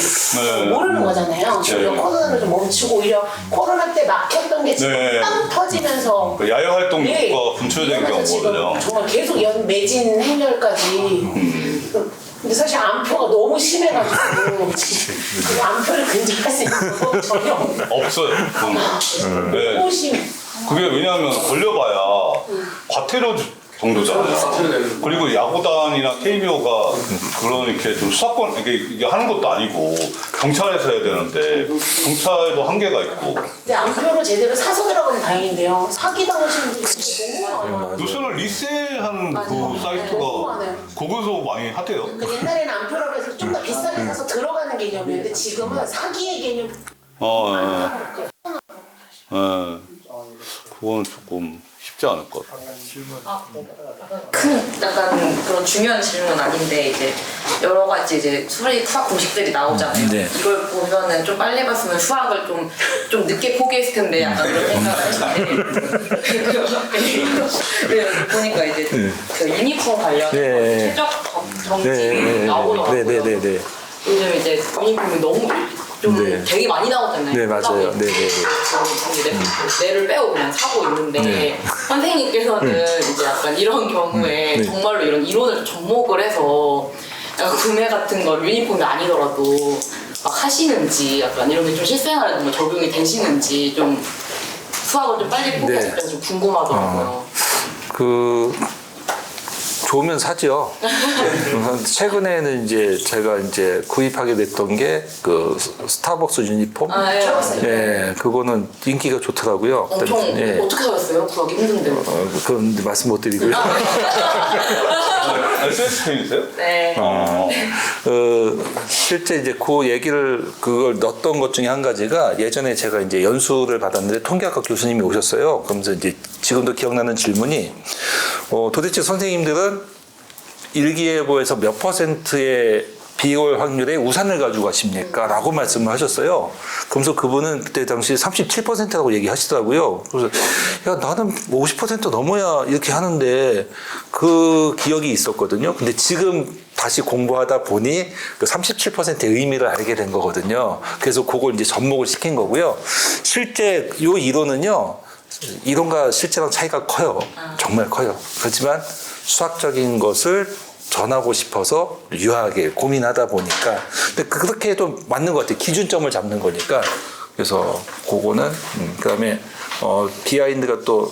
모르는 거잖아요. 오히려 코로나를 좀 멈추고 오히려 코로나 때 막혔던 게 지금 빵 터지면서 야외 활동과 분출된 경우거든요. 정말 계속 매진 행렬까지. 근데 사실 암표가 너무 심해가지고 암표를 근절할 수 있는 건 전혀 없어요. 너무 심해. 그게 왜냐하면 걸려봐야 과태료 정도잖아요. 그리고 야구단이나 KBO가 그런 이렇게 좀 수사권 이게 하는 것도 아니고 경찰에서 해야 되는데 경찰도 한계가 있고. 근데 암표를 제대로 사서 들어가면 다행인데요. 사기 당하시는 분들이 너무 많아요. 요새는 리셀하는 그 사이트가 거기서 많이 하대요. 그 옛날에는 암표라고 해서 좀 더 비싸게 사서 들어가는 개념이었는데 지금은 사기의 개념. 그건 조금 쉽지 않을 것 같아요. 큰 약간 그런 중요한 질문은 아닌데 이제 여러 가지 이제 수학 공식들이 나오잖아요. 네. 이걸 보면은 좀 빨리 봤으면 수학을 좀 늦게 포기했을 텐데 약간 그런 생각을 했는데 보니까 이제 그 유니폼 관련해서 최적 정지 나오더라고요. 요즘 이제 유니폼이 너무 좀 네. 되게 많이 나오잖아요. 네, 맞아요. 네, 네, 네. 뇌를 빼고 그냥 사고 있는데 네. 선생님께서는 이제 약간 이런 경우에 네. 정말로 이런 이론을 좀 접목을 해서 약간 구매 같은 걸 유니폼이 아니더라도 막 하시는지 약간 이런 게 좀 실생활에 좀 적용이 되시는지 좀 수학을 좀 빨리 포기하실 때 좀 궁금하더라고요. 좋으면 사죠. 최근에는 이제 제가 이제 구입하게 됐던 게 그 스타벅스 유니폼. 예, 그거는 인기가 좋더라고요. 엄청 예. 어떻게 하셨어요? 구하기 힘든데. 그건 말씀 못 드리고요. SS팬이세요? 네. 실제 이제 그 얘기를 그걸 넣었던 것 중에 한 가지가 예전에 제가 이제 연수를 받았는데 통계학과 교수님이 오셨어요. 그러면서 이제 지금도 기억나는 질문이 도대체 선생님들은 일기예보에서 몇 %의 비올 확률의 우산을 가지고 가십니까? 라고 말씀을 하셨어요. 그러면서 그분은 그때 당시 37%라고 얘기하시더라고요. 그래서 야 나는 50% 넘어야 이렇게 하는데 그 기억이 있었거든요. 근데 지금 다시 공부하다 보니 그 37%의 의미를 알게 된 거거든요. 그래서 그걸 이제 접목을 시킨 거고요. 실제 이 이론은요. 이론과 실제랑 차이가 커요. 정말 커요. 그렇지만 수학적인 것을 전하고 싶어서 유하게 고민하다 보니까 근데 그렇게 해도 맞는 것 같아요. 기준점을 잡는 거니까. 그래서 그거는 그다음에 비하인드가 또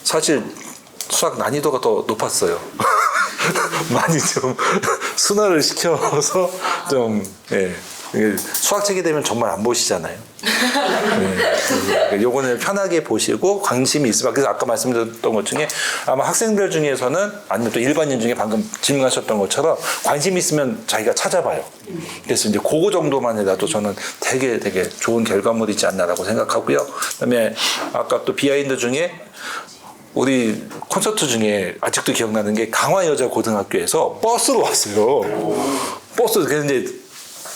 사실 수학 난이도가 더 높았어요. 많이 좀 순화를 시켜서 좀 예. 수학책이 되면 정말 안 보시잖아요. 네. 요거는 편하게 보시고 관심이 있으면 그래서 아까 말씀드렸던 것 중에 아마 학생들 중에서는 아니면 또 일반인 중에 방금 질문하셨던 것처럼 관심 있으면 자기가 찾아봐요. 그래서 이제 그거 정도만 해도 저는 되게 좋은 결과물이지 않나라고 생각하고요. 그다음에 아까 또 비하인드 중에 우리 콘서트 중에 아직도 기억나는 게 강화여자고등학교에서 버스로 왔어요. 버스 그래서 이제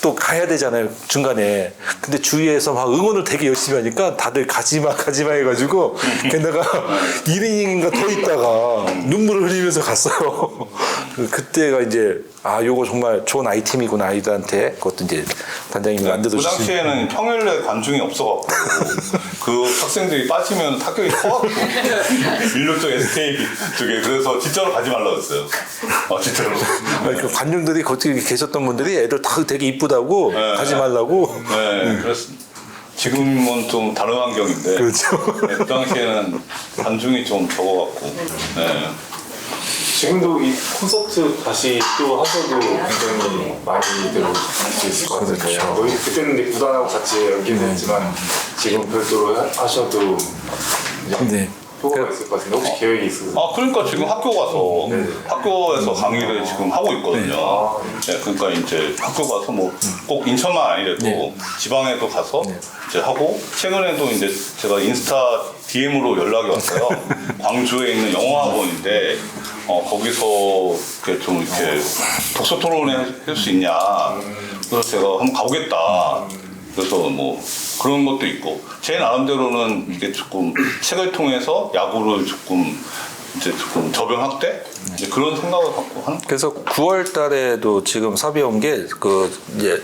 또 가야 되잖아요 중간에. 근데 주위에서 막 응원을 되게 열심히 하니까 다들 가지마 해가지고 게다가 1인인가 더 있다가 눈물을 흘리면서 갔어요. 그때가 이제 요거 정말 좋은 아이템이구나 아이들한테. 그것도 이제 단장님이 만들어 그 주신. 당시에는 평일에 관중이 없어갖고 그 학생들이 빠지면 타격이 커갖고 일로 쪽 SK 쪽에 그래서 진짜로 가지 말라 그랬어요. 진짜로. 그 관중들이 거기 계셨던 분들이 애들 다 되게 이쁘다고 네. 가지 말라고. 네, 그래서 지금은 좀 다른 환경인데 그렇죠. 네, 그 당시에는 관중이 좀 적어갖고. 네. 지금도 이 콘서트 다시 또 하셔도 굉장히 많이들 올 수 있을 것 같은데 그렇죠. 거의 그때는 이제 구단하고 같이 연기됐지만 지금 별도로 하셔도 이제 네. 효과가 있을 것 같은데 혹시 계획이 있으세요? 그러니까 지금 학교 가서 학교에서 강의를 지금 하고 있거든요. 네, 그러니까 이제 학교 가서 뭐 꼭 인천만 아니래도 지방에도 가서 이제 하고 최근에도 이제 제가 인스타 DM으로 연락이 왔어요. 광주에 있는 영어학원인데 거기서 이렇게 좀 이렇게 독서 토론회 할 수 있냐. 그래서 제가 한번 가보겠다. 그래서 뭐 그런 것도 있고 제 나름대로는 이게 조금 책을 통해서 야구를 조금 저변 확대 이제 그런 생각을 갖고 하는. 그래서 9월 달에도 지금 섭외 온 게 이제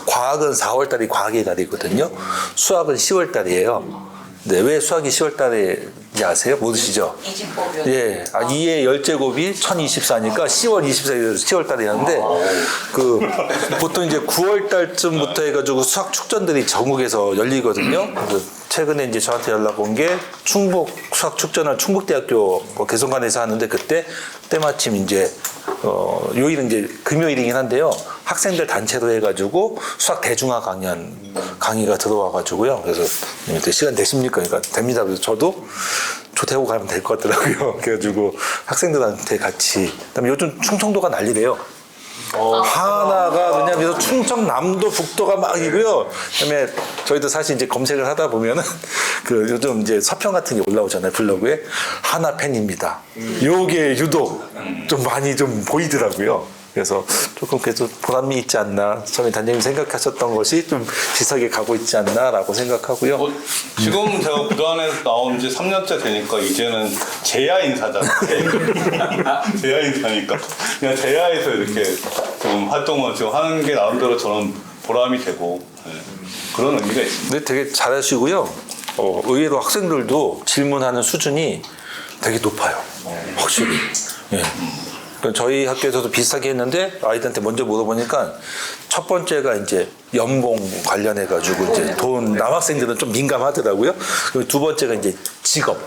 과학은 4월 달이 과학의 달이거든요. 수학은 10월 달이에요. 네, 왜 수학이 10월 달인지 아세요? 모르시죠? 이진법이요. 예. 2의 열제곱이 1024니까 10월 24일 10월 달이 하는데 보통 이제 9월 달쯤부터 해가지고 수학 축전들이 전국에서 열리거든요. 그래서 최근에 이제 저한테 연락 온 게 충북 수학 축전을 충북대학교 개성관에서 하는데 그때 때마침 이제 요일은 이제 금요일이긴 한데요. 학생들 단체로 해가지고 수학 대중화 강의가 들어와가지고요. 그래서 시간 되십니까? 그러니까 됩니다. 그래서 저도 조태고 가면 될 것 같더라고요. 그래가지고 학생들한테 같이. 그다음에 요즘 충청도가 난리래요. 하나가 그냥 그래서 충청 남도 북도가 막이고요. 그다음에 저희도 사실 이제 검색을 하다 보면은 그 요즘 이제 서평 같은 게 올라오잖아요 블로그에 하나 팬입니다. 요게 유독 좀 많이 좀 보이더라고요. 그래서 조금 그래도 보람이 있지 않나. 처음에 단장님 생각하셨던 것이 좀 비슷하게 가고 있지 않나라고 생각하고요. 지금 제가 구단에서 나온 지 3년째 되니까 이제는 제야 인사잖아요. 제야 인사니까 그냥 제야에서 이렇게 좀 활동을 지금 하는 게 나름대로 저는 보람이 되고. 네. 그런 의미가 있습니다. 근데 되게 잘하시고요. 의외로 학생들도 질문하는 수준이 되게 높아요. 확실히. 예. 그러니까 저희 학교에서도 비슷하게 했는데 아이들한테 먼저 물어보니까 첫 번째가 이제 연봉 관련해 가지고 이제 돈 남학생들은 좀 민감하더라고요. 그리고 두 번째가 이제 직업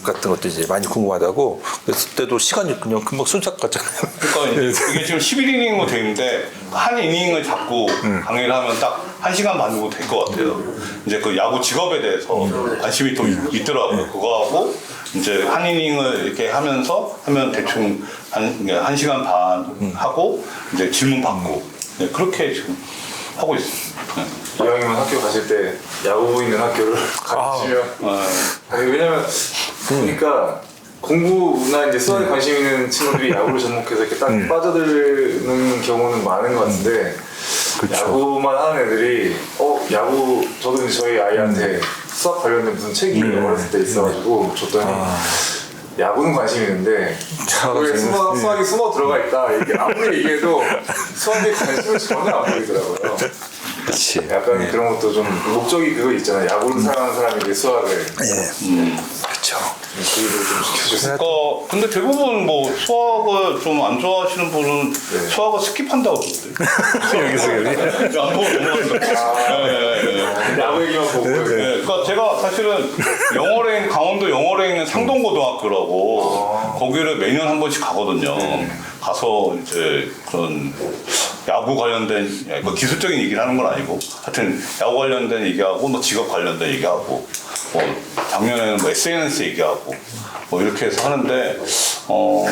같은 것도 이제 많이 궁금하다고. 그랬을 때도 시간이 그냥 금방 순삭 같잖아요. 그러니까 이게 지금 11이닝으로 돼 있는데 한 이닝을 잡고 강의를 하면 딱 1시간 반 정도 될 것 같아요. 이제 그 야구 직업에 대해서 관심이 더 있더라고요. 그거하고 이제 한 이닝을 이렇게 하면 대충 한 시간 반 하고 이제 질문 받고 네, 그렇게 지금 하고 있습니다. 네. 이왕이면 학교 가실 때 야구 있는 학교를 가시면 아니, 왜냐면 보니까 공부나 이제 수학에 관심 있는 친구들이 야구를 접목해서 이렇게 딱 빠져드는 경우는 많은 것 같은데 야구만 하는 애들이 야구 저도 이제 저희 아이한테 수학 관련된 무슨 책이 어렸을 때 있어가지고 줬더니 야구는 관심 있는데 그거에 수학이 숨어 들어가 있다. 이게 아무리 얘기해도 수학에 관심을 전혀 안 보이더라고요. 그렇지. 약간 그런 것도 좀 목적이 그거 있잖아요. 야구를 사랑하는 사람에게 수학을 그렇죠. 교육을 좀 시켜주세요. 근데 대부분 뭐 수학을 좀 안 좋아하시는 분은 수학을 스킵한다고 그러던데. 여기서 여기. 안 보고 넘어간다. 야구 얘기만 보고. 그러니까 제가 사실은 강원도 영월에 있는 상동고등학교라고 거기를 매년 한 번씩 가거든요. 가서 이제 그런 야구 관련된 뭐 기술적인 얘기를 하는 건 아니고 하여튼 야구 관련된 얘기하고 뭐 직업 관련된 얘기하고 뭐 작년에는 뭐 SNS 얘기하고 뭐 이렇게 해서 하는데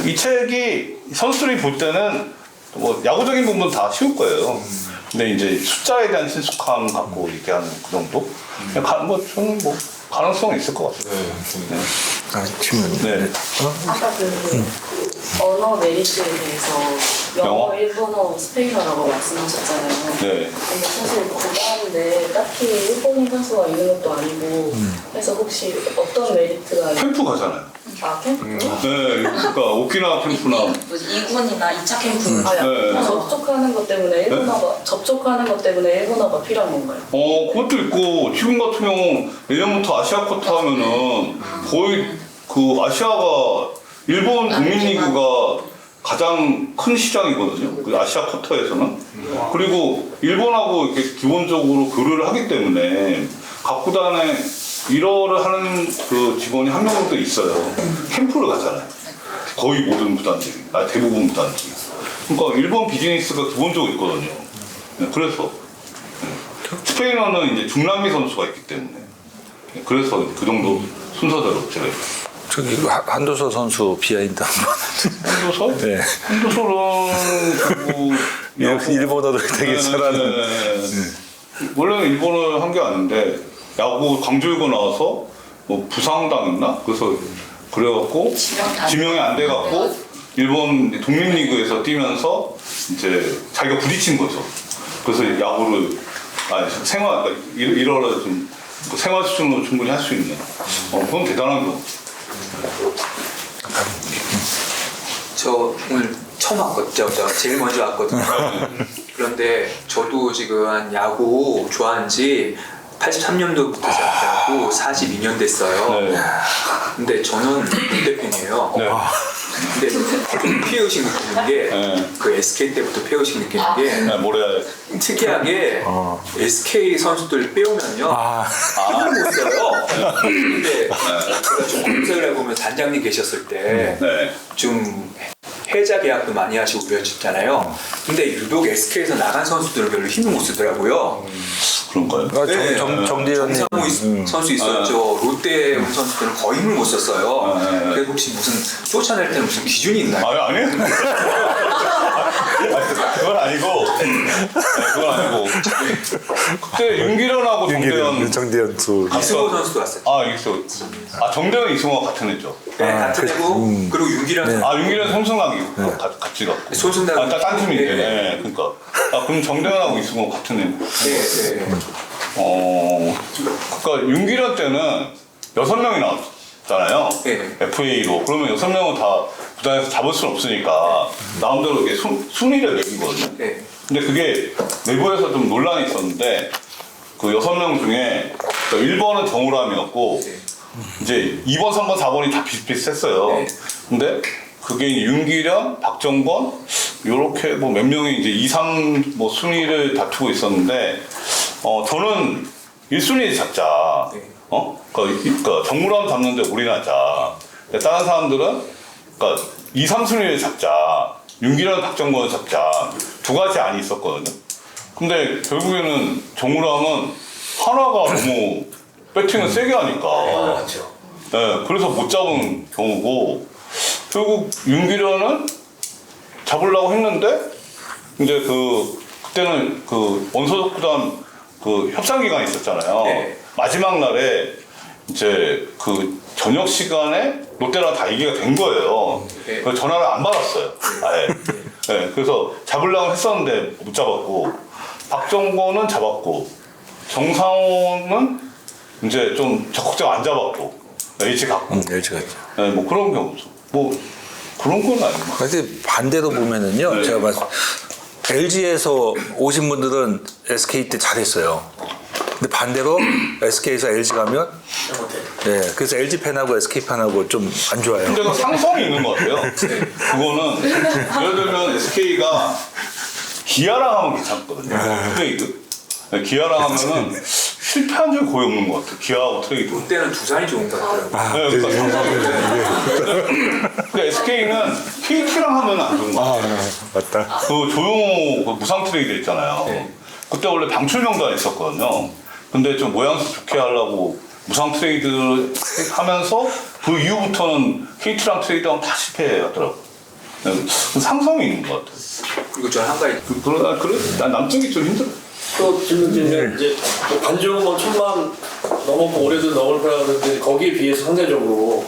이 책이 선수들이 볼 때는 뭐 야구적인 부분은 다 쉬울 거예요. 근데 이제 숫자에 대한 친숙함 갖고 얘기하는 그 정도? 뭐 저는 뭐 가능성은 있을 것 같아요. 네. 아까 언어 메리트에 대해서 영어, 영어? 일본어, 스페인어라고 말씀하셨잖아요. 네. 근데 사실 그거하는데 딱히 일본인 선수가 있는 것도 아니고 그래서 혹시 어떤 메리트가 캠프 가잖아요. 캠프? 네, 그러니까 오키나와 캠프나 2군이나 2차 캠프 네. 접촉하는 것 때문에 일본어가 필요한 건가요? 그것도 있고 지금 같은 경우 내년부터 아시아 쿼터 하면은 거의 그 아시아가 일본 국민리그가 가장 큰 시장이거든요. 그 아시아 쿼터에서는. 그리고 일본하고 이렇게 기본적으로 교류를 하기 때문에 각 구단에 1어를 하는 그 직원이 한 명도 있어요. 캠프를 가잖아요. 거의 모든 구단들이, 대부분 구단들이. 그러니까 일본 비즈니스가 기본적으로 있거든요. 네, 그래서 스페인어는 이제 중남미 선수가 있기 때문에 그래서 그 정도 순서대로 제가 저기 한도서 선수 비하인드 한번. 한도서? 네. 한도서는 일본어를 되게 잘하는. 원래는 일본어를 한 게 아닌데 야구 강조일고 나와서 뭐 부상당했나? 그래갖고 지명이 안 돼갖고 일본 독립리그에서 뛰면서 이제 자기가 부딪힌 거죠. 그래서 야구를 생활 이러라 좀 생활 수준으로 충분히 할 수 있는 그건 대단한 거. 저 오늘 처음 왔거든요. 저 제일 먼저 왔거든요. 그런데 저도 지금 야구 좋아한 지 83년도부터 시작하고 42년 됐어요. 네. 근데 저는 롯데팬이에요. 네. 근데 좀 피해의식 느끼는 게 그 SK 때부터 피해의식 느끼는 게 뭐래? 특이하게 SK 선수들 빼오면요 힘을 못 써요. 근데 제가 좀 검색을 해보면 단장님 계셨을 때 좀 해자 계약도 많이 하시고 그러셨잖아요. 근데 유독 SK에서 나간 선수들은 별로 힘을 못 쓰더라고요. 그런가요? 네, 정대현님 정상우 선수 있었죠. 롯데 온 선수들은 거의 힘을 못 썼어요. 그래서 혹시 무슨 쫓아낼 때는 무슨 기준이 있나요? 아니요. 그건 아니고. 그건 아니고. 그때 윤기련하고 정대현 수. 이승호 선수도 왔어요. 정대현 이승호가 같은 애죠. 네, 같은 애고 그리고 윤기련 윤기련 손승락이고 같이 갔고. 손승락 딴 팀인데. 네. 그러니까. 그럼 정대현하고 이승호 같은 애. 네. 그러니까 윤기련 때는 6명이 나왔잖아요. 네. FA로. 그러면 6명은 다 구단에서 잡을 수는 없으니까 나름대로 이게 순위를 매기거든요. 네. 근데 그게 내부에서 좀 논란이 있었는데 그 6명 중에 1번은 정우람이었고 이제 2번, 3번, 4번이 다 비슷비슷했어요. 네. 근데 그게 이제 윤기련, 박정권 요렇게 뭐 몇 명이 이제 2, 3 뭐 순위를 다투고 있었는데 저는 1순위 잡자. 네. 그러니까 정우람 잡는데 올인하자. 다른 사람들은 그러니까 2, 3순위를 잡자. 윤기련, 박정권을 잡자. 두 가지 안이 있었거든요. 근데 결국에는 정우람은 하나가 너무 배팅을 세게 하니까. 맞죠. 네, 그래서 못 잡은 경우고, 결국 윤기련은 잡으려고 했는데, 이제 그때는 그 원소속 구단 그 협상 기간이 있었잖아요. 네. 마지막 날에 이제 그 저녁 시간에 롯데랑 다 얘기가 된 거예요. 네. 그래서 전화를 안 받았어요. 아예. 네, 그래서 잡으려고 했었는데 못 잡았고, 박정권은 잡았고, 정상호는 이제 좀 적극적 안 잡았고, LG 갖고. LG가 있죠. 네, 뭐 그런 경우죠. 뭐 그런 건 아니고. 근데 반대로 보면은요, 네. 제가 LG에서 오신 분들은 SK 때 잘했어요. 근데 반대로 SK에서 LG 가면, 네, 그래서 LG 팬하고 SK 팬하고 좀 안 좋아요. 근데 그 상성이 있는 것 같아요. 그거는 예를 들면 SK가 기아랑 하면 괜찮거든요. 트레이드. 네, 기아랑 하면은 실패한 적이 거의 없는 것 같아요. 기아하고 트레이드. 롯데는 두산이 좋은 것 같더라고요. 네, 그러니까 근데 SK는 KT랑 하면 안 좋은 것 같아요. 맞다. 그 조용호 그 무상 트레이드 있잖아요. 네. 그때 원래 방출 명단이 있었거든요. 근데 좀 모양새 좋게 하려고 무상 트레이드 하면서 그 이후부터는 KT랑 트레이드하면 다 실패하더라고요. 네, 상성이 있는 것 같아요. 그리고 저는 한 가지 그러나 그래 난 남쪽이 좀 힘들어. 또 질문 드리면 이제 뭐 관중은 뭐 1000만 넘었고 올해도 넘을 거라 그러는데 거기에 비해서 상대적으로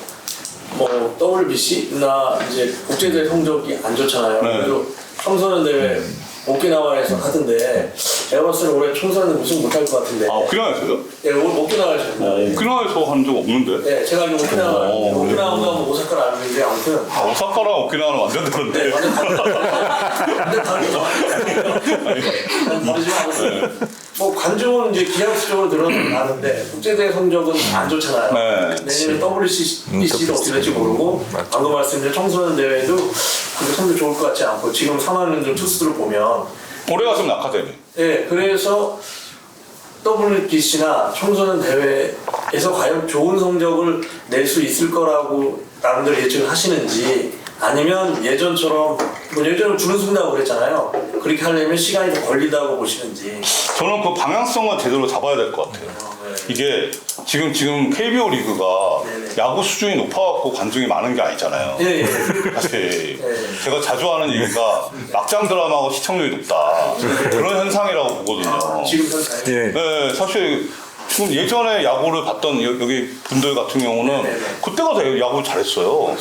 뭐 WBC나 이제 국제대회 성적이 안 좋잖아요. 네. 그래도 청소년 대회 오키나와에서 하던데 제가 봤을 때 올해 청소년은 우승 못할 것 같은데. 아 오키나와에서요? 네, 올 오키나와에서. 오키나와에서 한 적 없는데? 네, 제가 알기로 오키나와가 뭐 오사카는 아는데 아무튼. 아, 오사카랑 오키나와는 완전 다른데. 네, 완전 다르죠. 다르지만 아무튼 뭐 관중은 이제 기아 수적으로 늘어나는데 국제대회 성적은 안 좋잖아요. 네. 내년에 WBC도 어떻게 될지 모르고 방금 말씀드린 청소년 대회도 그렇게 성적 좋을 것 같지 않고 지금 3학년들 투수들을 보면 올해가 좀 약하대니. 네, 그래서 WBC나 청소년 대회에서 과연 좋은 성적을 낼 수 있을 거라고 나름대로 예측을 하시는지 아니면 예전처럼 뭐 예전에 주는 승다고 그랬잖아요. 그렇게 하려면 시간이 더 걸린다고 보시는지. 저는 그 방향성을 제대로 잡아야 될 것 같아요. 이게 지금 KBO 리그가 네네. 야구 수준이 높아갖고 관중이 많은 게 아니잖아요. 예, 예. 사실 제가 자주 하는 얘기가 막장 드라마하고 시청률이 높다 그런 현상이라고 보거든요. 지금 현재. 네, 사실 지금 예전에 야구를 봤던 여기 분들 같은 경우는 네네. 그때가 되게 야구를 잘했어요.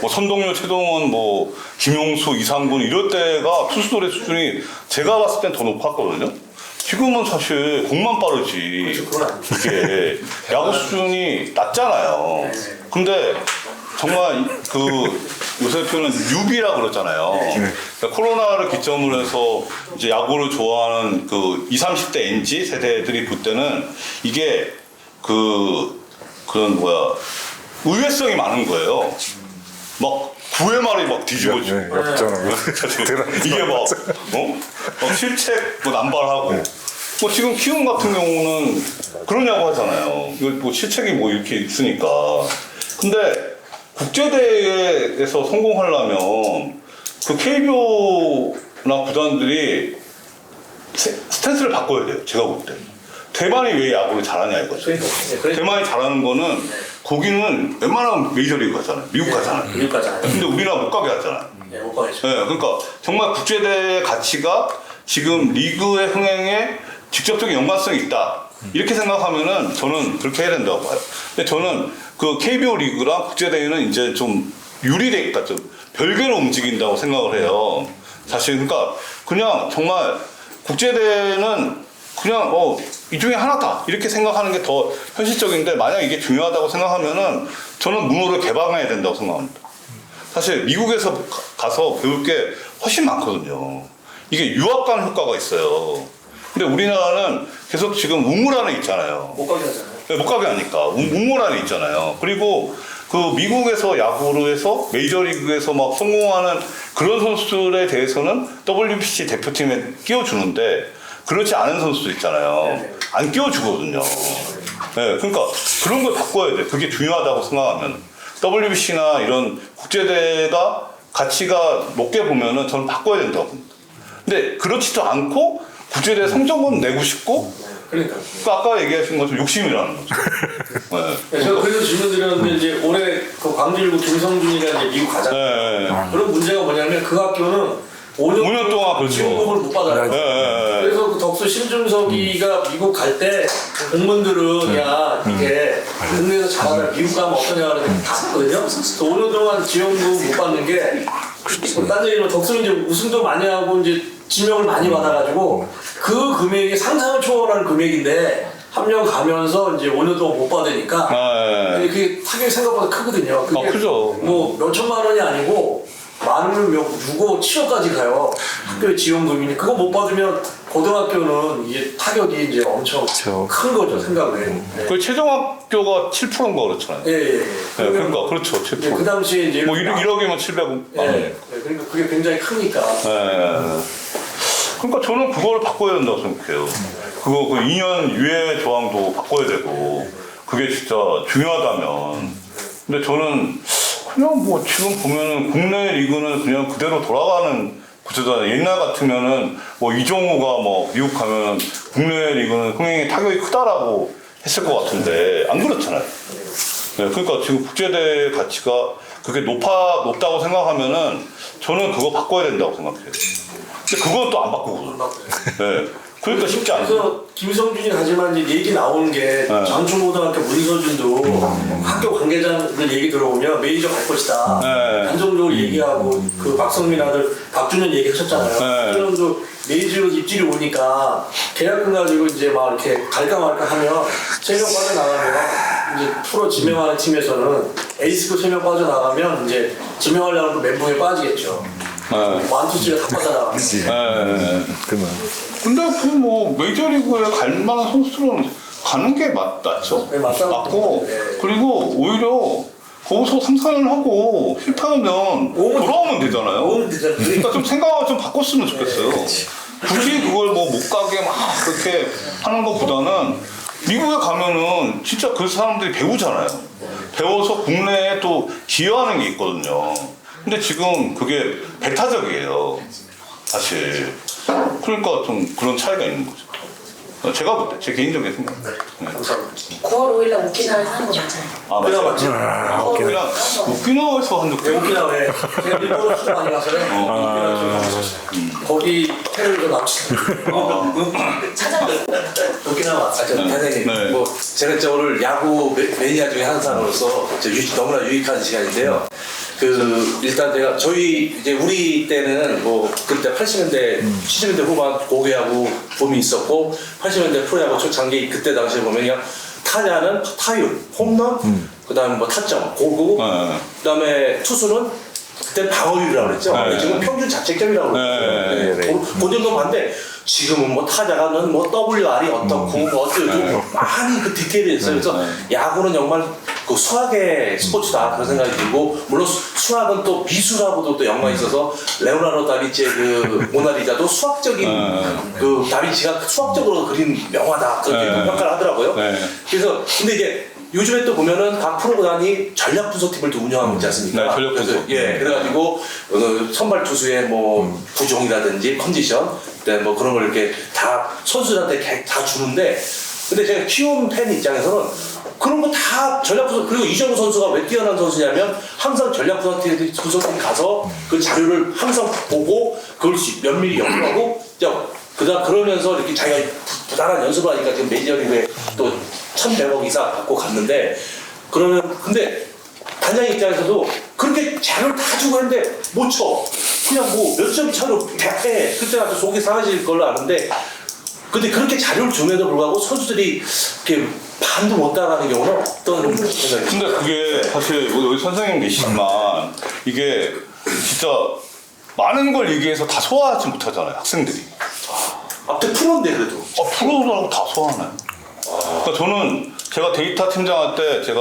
뭐 선동열, 최동원, 뭐 김용수, 이상군 이럴 때가 투수들의 수준이 제가 봤을 땐 더 높았거든요. 지금은 사실 공만 빠르지 이게 야구 수준이 낮잖아요. 근데 정말 그 요새 표현은 뉴비라 그러잖아요. 그러니까 코로나를 기점으로 해서 이제 야구를 좋아하는 그 20, 30대 NG 세대들이 볼 때는 이게 그런 의외성이 많은 거예요. 막 9회 말이 막 뒤집어지고 이게 막 실책 뭐 남발하고 뭐 지금 키움 같은 경우는 그러냐고 하잖아요. 이거 뭐 실책이 뭐 이렇게 있으니까. 근데 국제대회에서 성공하려면 그 KBO나 구단들이 스탠스를 바꿔야 돼요. 제가 볼 때. 대만이 왜 야구를 잘하냐 이거죠. 대만이 잘하는 거는 거기는 웬만하면 메이저리그 가잖아요. 미국 가잖아요. 미국 가잖아요. 근데 우리나라 못 가게 하잖아요. 네, 못 가겠죠. 네, 그러니까 정말 국제대회 가치가 지금 리그의 흥행에 직접적인 연관성이 있다. 이렇게 생각하면은 저는 그렇게 해야 된다고 봐요. 근데 저는 그 KBO 리그랑 국제대회는 이제 좀 유리되겠다. 좀 별개로 움직인다고 생각을 해요. 사실 그러니까 그냥 정말 국제대회는 그냥 이 중에 하나다 이렇게 생각하는 게 더 현실적인데 만약 이게 중요하다고 생각하면은 저는 문호를 개방해야 된다고 생각합니다. 사실 미국에서 가서 배울 게 훨씬 많거든요. 이게 유학 가는 효과가 있어요. 근데 우리나라는 계속 지금 우물 안에 있잖아요. 못 가게 하잖아요. 네, 못 가게 하니까 우물 안에 있잖아요. 그리고 그 미국에서 야구로 해서 메이저리그에서 막 성공하는 그런 선수들에 대해서는 WBC 대표팀에 끼워주는데 그렇지 않은 선수도 있잖아요. 안 끼워주거든요. 네, 그러니까 그런 걸 바꿔야 돼. 그게 중요하다고 생각하면 WBC나 이런 국제대회가 가치가 높게 보면은 저는 바꿔야 된다고 봅니다. 근데 그렇지도 않고 국제대회 성적은 내고 싶고 그러니까. 아까 얘기하신 것처럼 욕심이라는 거죠. 네. 제가 그래서 질문 드렸는데 이제 올해 그 광주일보 김성준이가 이제 미국 가잖아요. 네. 그런 문제가 뭐냐면 그 학교는 5년 동안 그렇죠. 지원금을 못 받아요. 네. 그래서 그 덕수 신중석이가 미국 갈 때 공무원들은 야 이게 국내에서 잘하다 미국 가면 어떠냐 그러는데 갔거든요. 그래서 5년 동안 지원금 못 받는 게 딴 얘기로 덕수는 이제 우승도 많이 하고 이제 지명을 많이 받아가지고 그 금액이 상상을 초월하는 금액인데 합령 가면서 이제 5년 동안 못 받으니까 근데 그게 타격이 생각보다 크거든요. 그게 크죠. 뭐 몇천만 원이 아니고 많으면 6억, 7억까지 가요. 학교의 지원금이니 그거 못 받으면 고등학교는 이게 타격이 이제 엄청 큰 거죠 생각을. 네. 그 최종학교가 7%인가 그렇잖아요. 예. 네, 그러니까 그렇죠. 7%. 그 당시에 이제 뭐 1억이면 700억. 예. 그러니까 그게 굉장히 크니까. 네. 그러니까 저는 그걸 바꿔야 된다고 생각해요. 그거 그 2년 유예 조항도 바꿔야 되고 그게 진짜 중요하다면. 근데 저는 그냥 뭐 지금 보면은 국내 리그는 그냥 그대로 돌아가는 구조잖아요. 옛날 같으면은 뭐 이종우가 뭐 미국 가면 국내 리그는 흥행에 타격이 크다라고 했을 것 같은데 안 그렇잖아요. 네, 그러니까 지금 국제대회 가치가 그게 높다고 생각하면은 저는 그거 바꿔야 된다고 생각해요. 근데 그건 또 안 바꾸거든요. 네. 그러니까 쉽지 않아요. 그래서 김성준이 하지만 이제 얘기 나오는 게 장충고등학교 문서준도 학교 관계자들 얘기 들어보면 메이저 갈 것이다. 단정적으로 얘기하고 그 박성민 아들 박준현 얘기하셨잖아요. 그런도 메이저로 입질이 오니까 계약금 가지고 이제 막 이렇게 갈까 말까 하면 3명 빠져나가면 이제 프로 지명하는 팀에서는 에이스급 3명 빠져나가면 이제 지명하려면 멘붕에 빠지겠죠. 완투치가 다 빠져나가면. 근데 그 뭐 메이저리그에 갈 만한 선수들은 가는 게 맞죠? 네, 맞고 네. 그리고 오히려 거기서 3, 4년 하고 실패하면 돌아오면 되잖아요. 오면 되잖아요. 그러니까 좀 생각을 좀 바꿨으면 좋겠어요. 굳이 그걸 뭐 못 가게 막 그렇게 하는 것보다는 미국에 가면은 진짜 그 사람들이 배우잖아요. 배워서 국내에 또 기여하는 게 있거든요. 근데 지금 그게 배타적이에요. 사실. 그러니까 좀 그런 차이가 있는 거죠. 제가 볼 때, 제 개인적인 생각. 네. 9월 5일 날 오키나와에서 한 거 맞아요. 맞아요. 그냥 오키나와에서 한 적도 오키나와에 제가 일본어 수업 많이 가서요. 거기 테러도 나왔어요. 찾아봤어요. 오키나와. 선생님, 네. 뭐 제가 이제 오늘 야구 매니아 중에 한 사람으로서 너무나 유익한 시간인데요. 그 일단 제가 저희 이제 우리 때는 뭐 그때 80년대 70년대 후반 고교야구 붐이 있었고 80년대 프로야구 초창기 그때 당시에 보면 그냥 타자는 타율, 홈런, 그다음에 뭐 타점, 고구, 그다음에 투수는 그때 방어율이라고 그랬죠. 지금 평균 자책점이라고 그러죠. 그 정도 봤는데 지금은 뭐 타자가는 뭐 WR이 어떻고 뭐 어쩌고 많이 그 디테일이 있어요. 그래서 야구는 정말 그 수학의 스포츠다 그런 생각이 들고 물론 수학은 또 미술하고도 또 연관이 있어서 레오나르도 다빈치의 그 모나리자도 수학적인 그 다빈치가 수학적으로 그린 명화다 그렇게 평가를 하더라고요. 그래서 근데 이제 요즘에 또 보면은 각 프로구단이 전략 분석팀을 또 운영하고 있지 않습니까? 네, 전략 분석. 그래가지고 선발 투수의 뭐 구종이라든지 컨디션, 그다음에 뭐 그런 걸 이렇게 다 선수들한테 다 주는데, 근데 제가 키움 팬 입장에서는 그런 거 다 전략 분석, 그리고 이정우 선수가 왜 뛰어난 선수냐면 항상 전략 분석팀 가서 그 자료를 항상 보고 그걸 면밀히 연구하고 그러면서 이렇게 자기가 부단한 연습을 하니까 지금 메이저리그에 또 1,100억 이상 받고 갔는데, 그러면 근데 단장 입장에서도 그렇게 자료를 다 주고 했는데 못 쳐. 그냥 뭐 몇 점 차로 대패. 그때 아주 속이 상하실 걸로 아는데, 근데 그렇게 자료를 줌에도 불구하고 선수들이 이렇게 반도 못 따라가는 경우는 어떤 생각이? 근데 그게 사실 여기 선생님 계시지만 이게 진짜 많은 걸 얘기해서 다 소화하지 못하잖아요, 학생들이. 앞에 프로인데 그래도. 프로라고 다 소환해요. 그러니까 저는 제가 데이터 팀장할 때 제가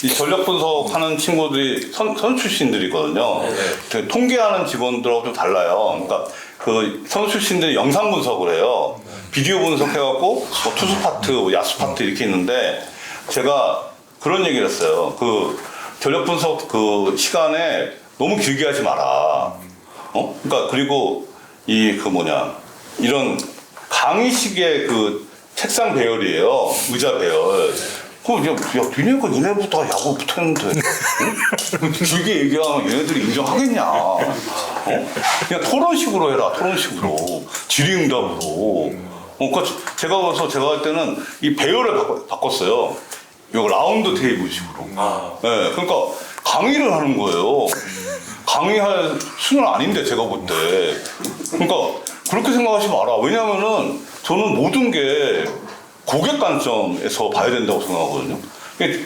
이 전력 분석하는 친구들이 선 출신들이거든요. 그 통계하는 직원들하고 좀 달라요. 그러니까 그 선수 출신들이 영상 분석을 해요. 비디오 분석해갖고 뭐 투수 파트, 뭐 야수 파트 이렇게 있는데 제가 그런 얘기를 했어요. 그 전력 분석 그 시간에 너무 길게 하지 마라. 그러니까 그리고 이런 강의식의 그 책상 배열이에요. 의자 배열. 니네가 얘네보다 야구 붙었는데 길게 얘기하면 얘네들이 인정하겠냐. 그냥 토론식으로 해라. 토론식으로. 질의응답으로. 그러니까 제가 할 때는 이 배열을 바꿨어요. 이거 라운드 테이블식으로. 네, 그러니까 강의를 하는 거예요. 강의할 수는 아닌데 제가 볼 때. 그러니까 그렇게 생각하지 마라. 왜냐면은 저는 모든 게 고객 관점에서 봐야 된다고 생각하거든요.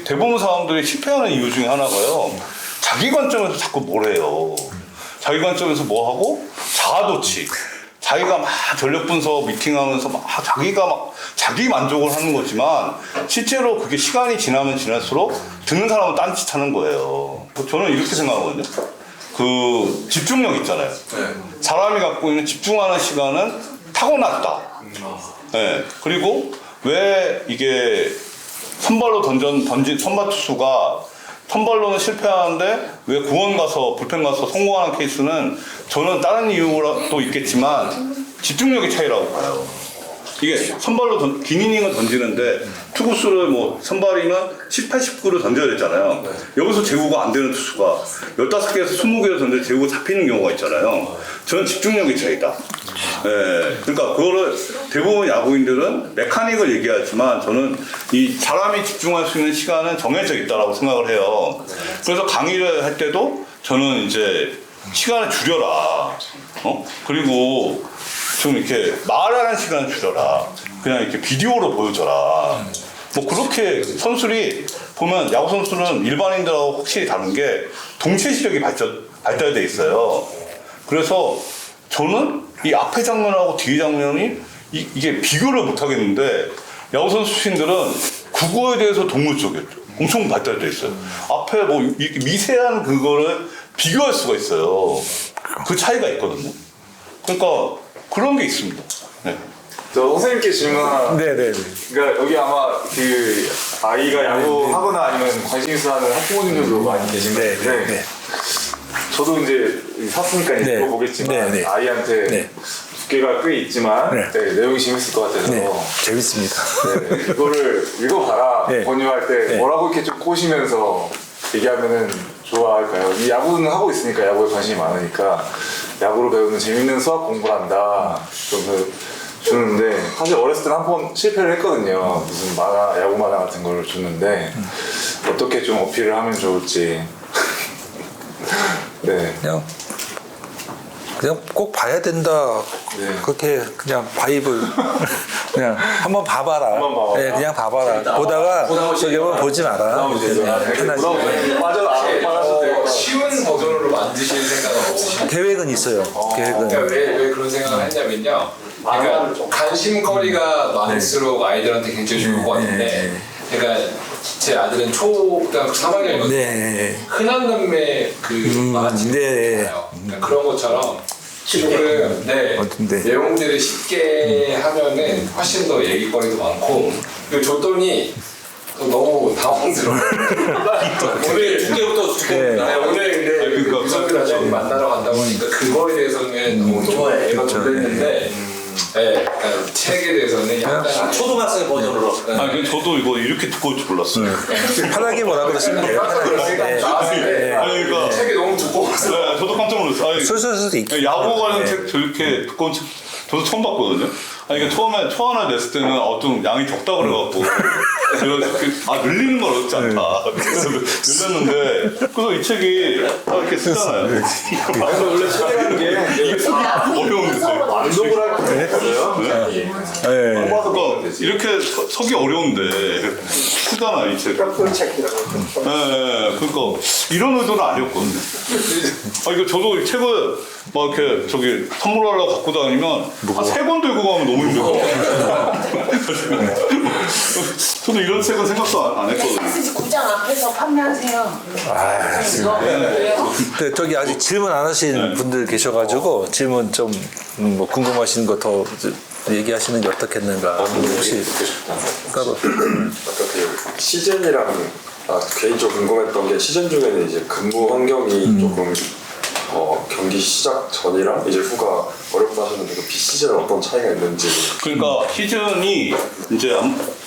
대부분 사람들이 실패하는 이유 중에 하나가요. 자기 관점에서 자꾸 뭘 해요. 자기 관점에서 뭐 하고 자아도취. 자기가 막 전력 분석 미팅하면서 막 자기가 막 자기 만족을 하는 거지만 실제로 그게 시간이 지나면 지날수록 듣는 사람은 딴짓하는 거예요. 저는 이렇게 생각하거든요. 그 집중력 있잖아요. 사람이 갖고 있는 집중하는 시간은 타고났다. 네. 그리고 왜 이게 선발로 던진 선발 투수가 선발로는 실패하는데 왜 구원 가서 불펜 가서 성공하는 케이스는 저는 다른 이유도 있겠지만 집중력의 차이라고 봐요. 이게 선발로 긴 이닝을 던지는데 투구수를 뭐 선발이면 10, 80구를 던져야 되잖아요. 여기서 제구가 안 되는 투수가 15개에서 20개를 던져 제구가 잡히는 경우가 있잖아요. 저는 집중력의 차이다. 네, 그러니까 그거를 대부분 야구인들은 메카닉을 얘기하지만 저는 이 사람이 집중할 수 있는 시간은 정해져 있다라고 생각을 해요. 그래서 강의를 할 때도 저는 이제 시간을 줄여라. 그리고 좀 이렇게 말하는 시간을 줄여라. 그냥 이렇게 비디오로 보여줘라. 뭐 그렇게 선수들이 보면 야구 선수는 일반인들하고 확실히 다른 게 동체 시력이 발달돼 있어요. 그래서 저는 이 앞에 장면하고 뒤에 장면이 이게 비교를 못 하겠는데 야구 선수 출신들은 국어에 대해서 동물 쪽에 엄청 발달돼 있어요. 앞에 뭐 미세한 그거를 비교할 수가 있어요. 그 차이가 있거든요. 그러니까 그런 게 있습니다. 네. 저 선생님께 질문 하나. 네네. 그러니까 여기 아마 그 아이가 야구하거나 아니면 관심 있어 하는 학부모님들도 많이 계신 것 같은데 네. 저도 이제 샀으니까 이제 네. 읽어보겠지만 네. 아이한테 네. 두께가 꽤 있지만 네. 내용이 재밌을 것 같아서 네. 재밌습니다. 네, 이거를 읽어봐라 네. 권유할 때 네. 뭐라고 이렇게 좀 꼬시면서 얘기하면은 좋아할까요? 이 야구는 하고 있으니까 야구에 관심이 많으니까 야구로 배우는 재밌는 수학 공부를 한다 좀 주는데 사실 어렸을 때는 한 번 실패를 했거든요. 무슨 야구 만화 같은 걸 줬는데 어떻게 좀 어필을 하면 좋을지. 네. 그냥 꼭 봐야 된다. 네. 그렇게 그냥 바이블 그냥 한번 봐봐라. 한번 봐봐라. 네, 그냥 봐봐라. 보다가 저기 한번 보지 마라. 편하게. 쉬운 버전으로 만드실 생각은 없으신가요? 계획은 있어요. 계획은. 그러니까 왜 그런 생각을 했냐면요. 그러니까 관심거리가 많을수록 아이들한테 굉장히 좋을 것 같은데, 그러니까 제 아들은 초등학교 3학년이거든요. 네. 흔한 남매 그 만화책 있잖아요. 그러니까 그런 것처럼 조금 내용들을 쉽게 하면은 훨씬 더 얘기거리도 많고, 그리고 줬더니 너무 당황스러워. 오늘 중계부터 오늘 유석규 단장님 만나러 간다고 하니까 그거에 대해서는 너무 애가 놀랐는데, 네, 책에 대해서는 약간 초등학생 버전으로. 저도 이거 이렇게 두꺼울 줄 몰랐어요. 편하게 뭐라 그러시면 돼요. 그러니까 책이 너무 두꺼워서. 네, 저도 깜짝 놀랐어요. 술술술 있. 야구 관련 책 저렇게 두꺼운 책 저도 처음 봤거든요. 그러니까 처음에 초 하나 냈을 때는 좀 양이 적다 그래갖고 제가 늘리는 건 어렵지 않다. 그래서 늘렸는데 그래서 이 책이 이렇게 쓰잖아요. 원래 소개하는 게 어려운 게 있어요. 낭독을 할 때 했어요. 네. 그러니까 이렇게 서기 어려운데 크잖아 이 책. 책이라고. 네, 그러니까 이런 의도는 아니었거든요. 이거 저도 이 책을 막 이렇게 저기 선물하려고 갖고 다니면 한 3권 들고 가면 너무 힘들거든요. 저도 이런 책은 생각도 안 했거든요. SG 구장 앞에서 판매하세요. 근데 저기 아직 질문 안 하신 분들 계셔가지고 질문 좀 뭐 궁금하신 거 더 얘기하시는 게 어떻겠는가. 혹시 따로. 아까 그 시즌이랑 개인적으로 궁금했던 게 시즌 중에는 이제 근무 환경이 조금 경기 시작 전이랑 이제 후가 어렵다 하셨는데 그 비시즌은 어떤 차이가 있는지. 그러니까 시즌이 이제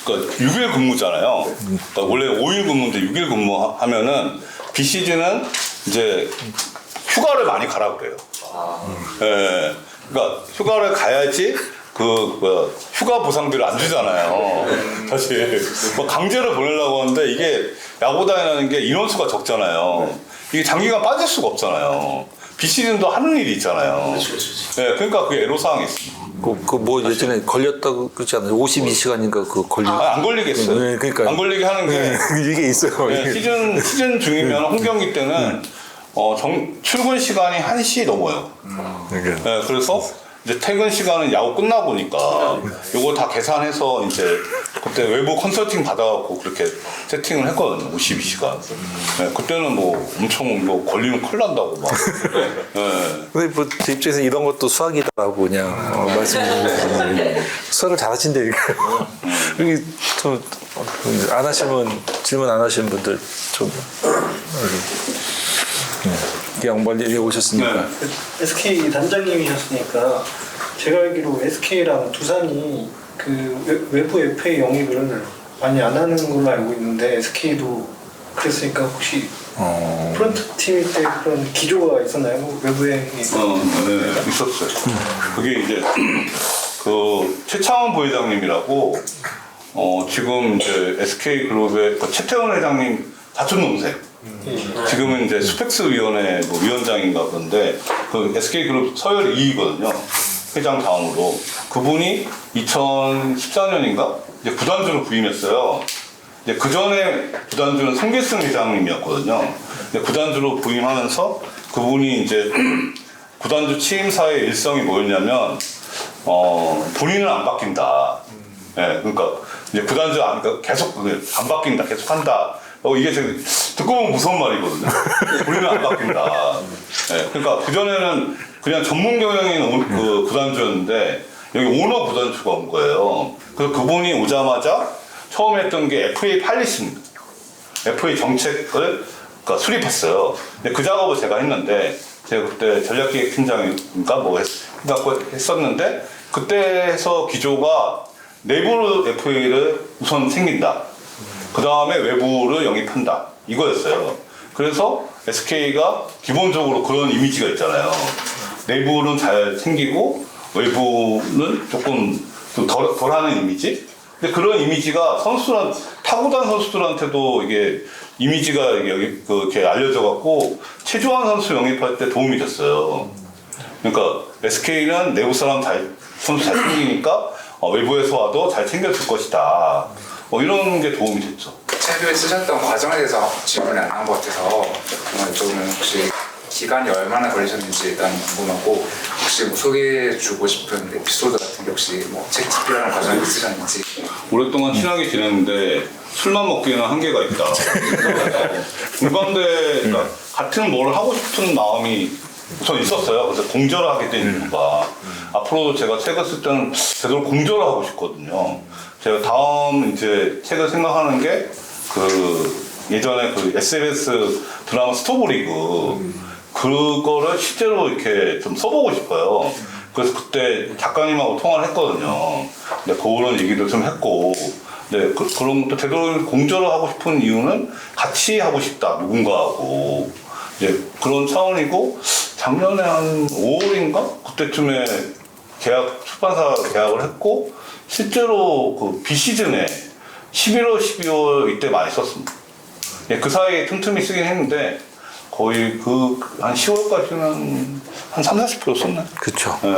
그러니까 6일 근무잖아요. 그러니까 원래 5일 근무인데 6일 근무하면은 비시즌은 이제 휴가를 많이 가라 그래요. 예. 그러니까 휴가를 가야지 휴가 보상비를 안 주잖아요. 사실 뭐 강제로 보내려고 하는데 이게 야구단이라는 게 인원수가 적잖아요. 이게 장기간 빠질 수가 없잖아요. 비시즌도 하는 일이 있잖아요. 네, 그러니까 그게 애로사항이 있습니다. 뭐 예전에 걸렸다고 그러지 않아요? 52시간인가 안 걸리겠어요. 네, 그러니까요. 안 걸리게 하는 게 이게 있어요. 네, 시즌 중이면 홈경기 때는 출근 시간이 1시 넘어요. 네, 그래서 이제 퇴근 시간은 야구 끝나고 보니까 요거 다 계산해서 이제 그때 외부 컨설팅 받아갖고 그렇게 세팅을 했거든요. 52시간. 네, 그때는 뭐 엄청 걸리면 큰일 난다고 막. 네. 근데 뭐 제 입장에서 이런 것도 수학이다라고 그냥 말씀드리면 수학을 잘하신다니까요. 여기 좀 안 하시면 질문 안 하시는 분들 좀 그냥 멀리 오셨으니까. SK 단장님이셨으니까 제가 알기로 SK랑 두산이 그 외부 FA 영입을 많이 안 하는 걸로 알고 있는데 SK도 그랬으니까 혹시 프런트 팀일 때 그런 기조가 있었나요? 뭐 외부에 네, 있었어요. 그게 이제 그 최창원 부회장님이라고 지금 이제 SK 글로벌 최태원 회장님 사촌 동생. 지금은 이제 스펙스 위원회 뭐 위원장인가 그런데 그 SK 그룹 서열 2위거든요. 회장 다음으로 그분이 2014년인가 이제 구단주로 부임했어요. 이제 그 전에 구단주는 송길승 회장님이었거든요. 이제 구단주로 부임하면서 그분이 이제 구단주 취임사의 일성이 뭐였냐면 본인은 안 바뀐다. 네, 그러니까 이제 구단주 계속 안 바뀐다, 계속 한다. 이게 듣고 보면 무서운 말이거든요. 우리는 안 바뀐다. 네, 그러니까 그전에는 그냥 전문 경영인 구단주였는데 여기 오너 구단주가 온 거예요. 그래서 그분이 오자마자 처음 했던 게 FA 팔리시입니다. FA 정책을 그러니까 수립했어요. 근데 그 작업을 제가 했는데 제가 그때 전략기획팀장인가 뭐 했었는데 그때 해서 기조가 내부로 FA를 우선 생긴다. 그 다음에 외부를 영입한다. 이거였어요. 그래서 SK가 기본적으로 그런 이미지가 있잖아요. 내부는 잘 챙기고 외부는 조금 덜 하는 이미지? 근데 그런 이미지가 타구단 선수들한테도 이게 이미지가 이렇게 알려져 갖고 최주환 선수 영입할 때 도움이 됐어요. 그러니까 SK는 내부 사람 선수 잘 챙기니까 외부에서 와도 잘 챙겨줄 것이다. 이런 게 도움이 됐죠. 책을 쓰셨던 과정에 대해서 질문을 안 한 것 같아서 저는 혹시 기간이 얼마나 걸리셨는지 일단 궁금하고 혹시 뭐 소개해주고 싶은 에피소드 같은 게 혹시 뭐 책 집필하는 과정에 있으셨는지. 오랫동안 친하게 지냈는데 술만 먹기에는 한계가 있다. 공감대, 그러니까 같은 뭘 하고 싶은 마음이 우선 있었어요. 그래서 공저를 하게 된 이유가 앞으로 제가 책을 쓸 때는 제대로 공저를 하고 싶거든요. 제가 다음 이제 책을 생각하는 게 예전에 SBS 드라마 스토브리그 그거를 실제로 이렇게 좀 써보고 싶어요. 그래서 그때 작가님하고 통화를 했거든요. 근데 그런 얘기도 좀 했고, 네, 그런 것도 제대로 공저를 하고 싶은 이유는 같이 하고 싶다, 누군가하고. 이제 그런 차원이고, 작년에 한 5월인가? 그때쯤에 출판사 계약을 했고, 실제로 비시즌에 11월, 12월 이때 많이 썼습니다. 예, 그 사이에 틈틈이 쓰긴 했는데, 거의 한 10월까지는 한 30-40% 썼네. 그렇죠. 예.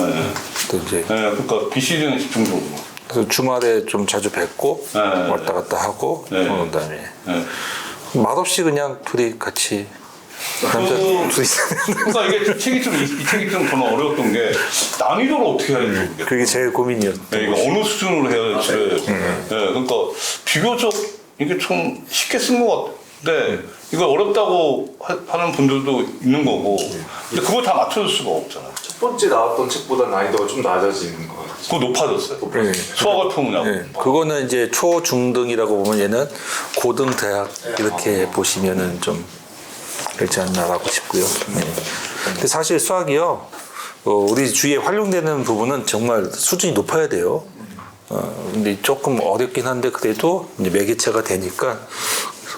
또 이제 그러니까 비시즌에 집중적으로. 그래서 주말에 좀 자주 뵙고 왔다 갔다 하고 그런 다음에 맛없이 그냥 둘이 같이 남자 둘이 그러니까 이게 이 책이 좀 저는 어려웠던 게 난이도를 어떻게 해야 되는지 모르겠어요. 그게 제일 고민이었던 이거 어느 수준으로 해야 될지. 그러니까 비교적 이게 좀 쉽게 쓴 것 같은데 이거 어렵다고 하는 분들도 있는 거고 근데 그걸 다 맞춰줄 수가 없잖아요. 첫 번째 나왔던 책보다 난이도가 좀 낮아지는 것 같아요. 그거 높아졌어요. 수학을 풀면. 그거는 이제 초, 중등이라고 보면 얘는 고등, 대학 이렇게 보시면은 좀 되지 않나라고 싶고요. 근데 사실 수학이요, 우리 주위에 활용되는 부분은 정말 수준이 높아야 돼요. 근데 조금 어렵긴 한데 그래도 이제 매개체가 되니까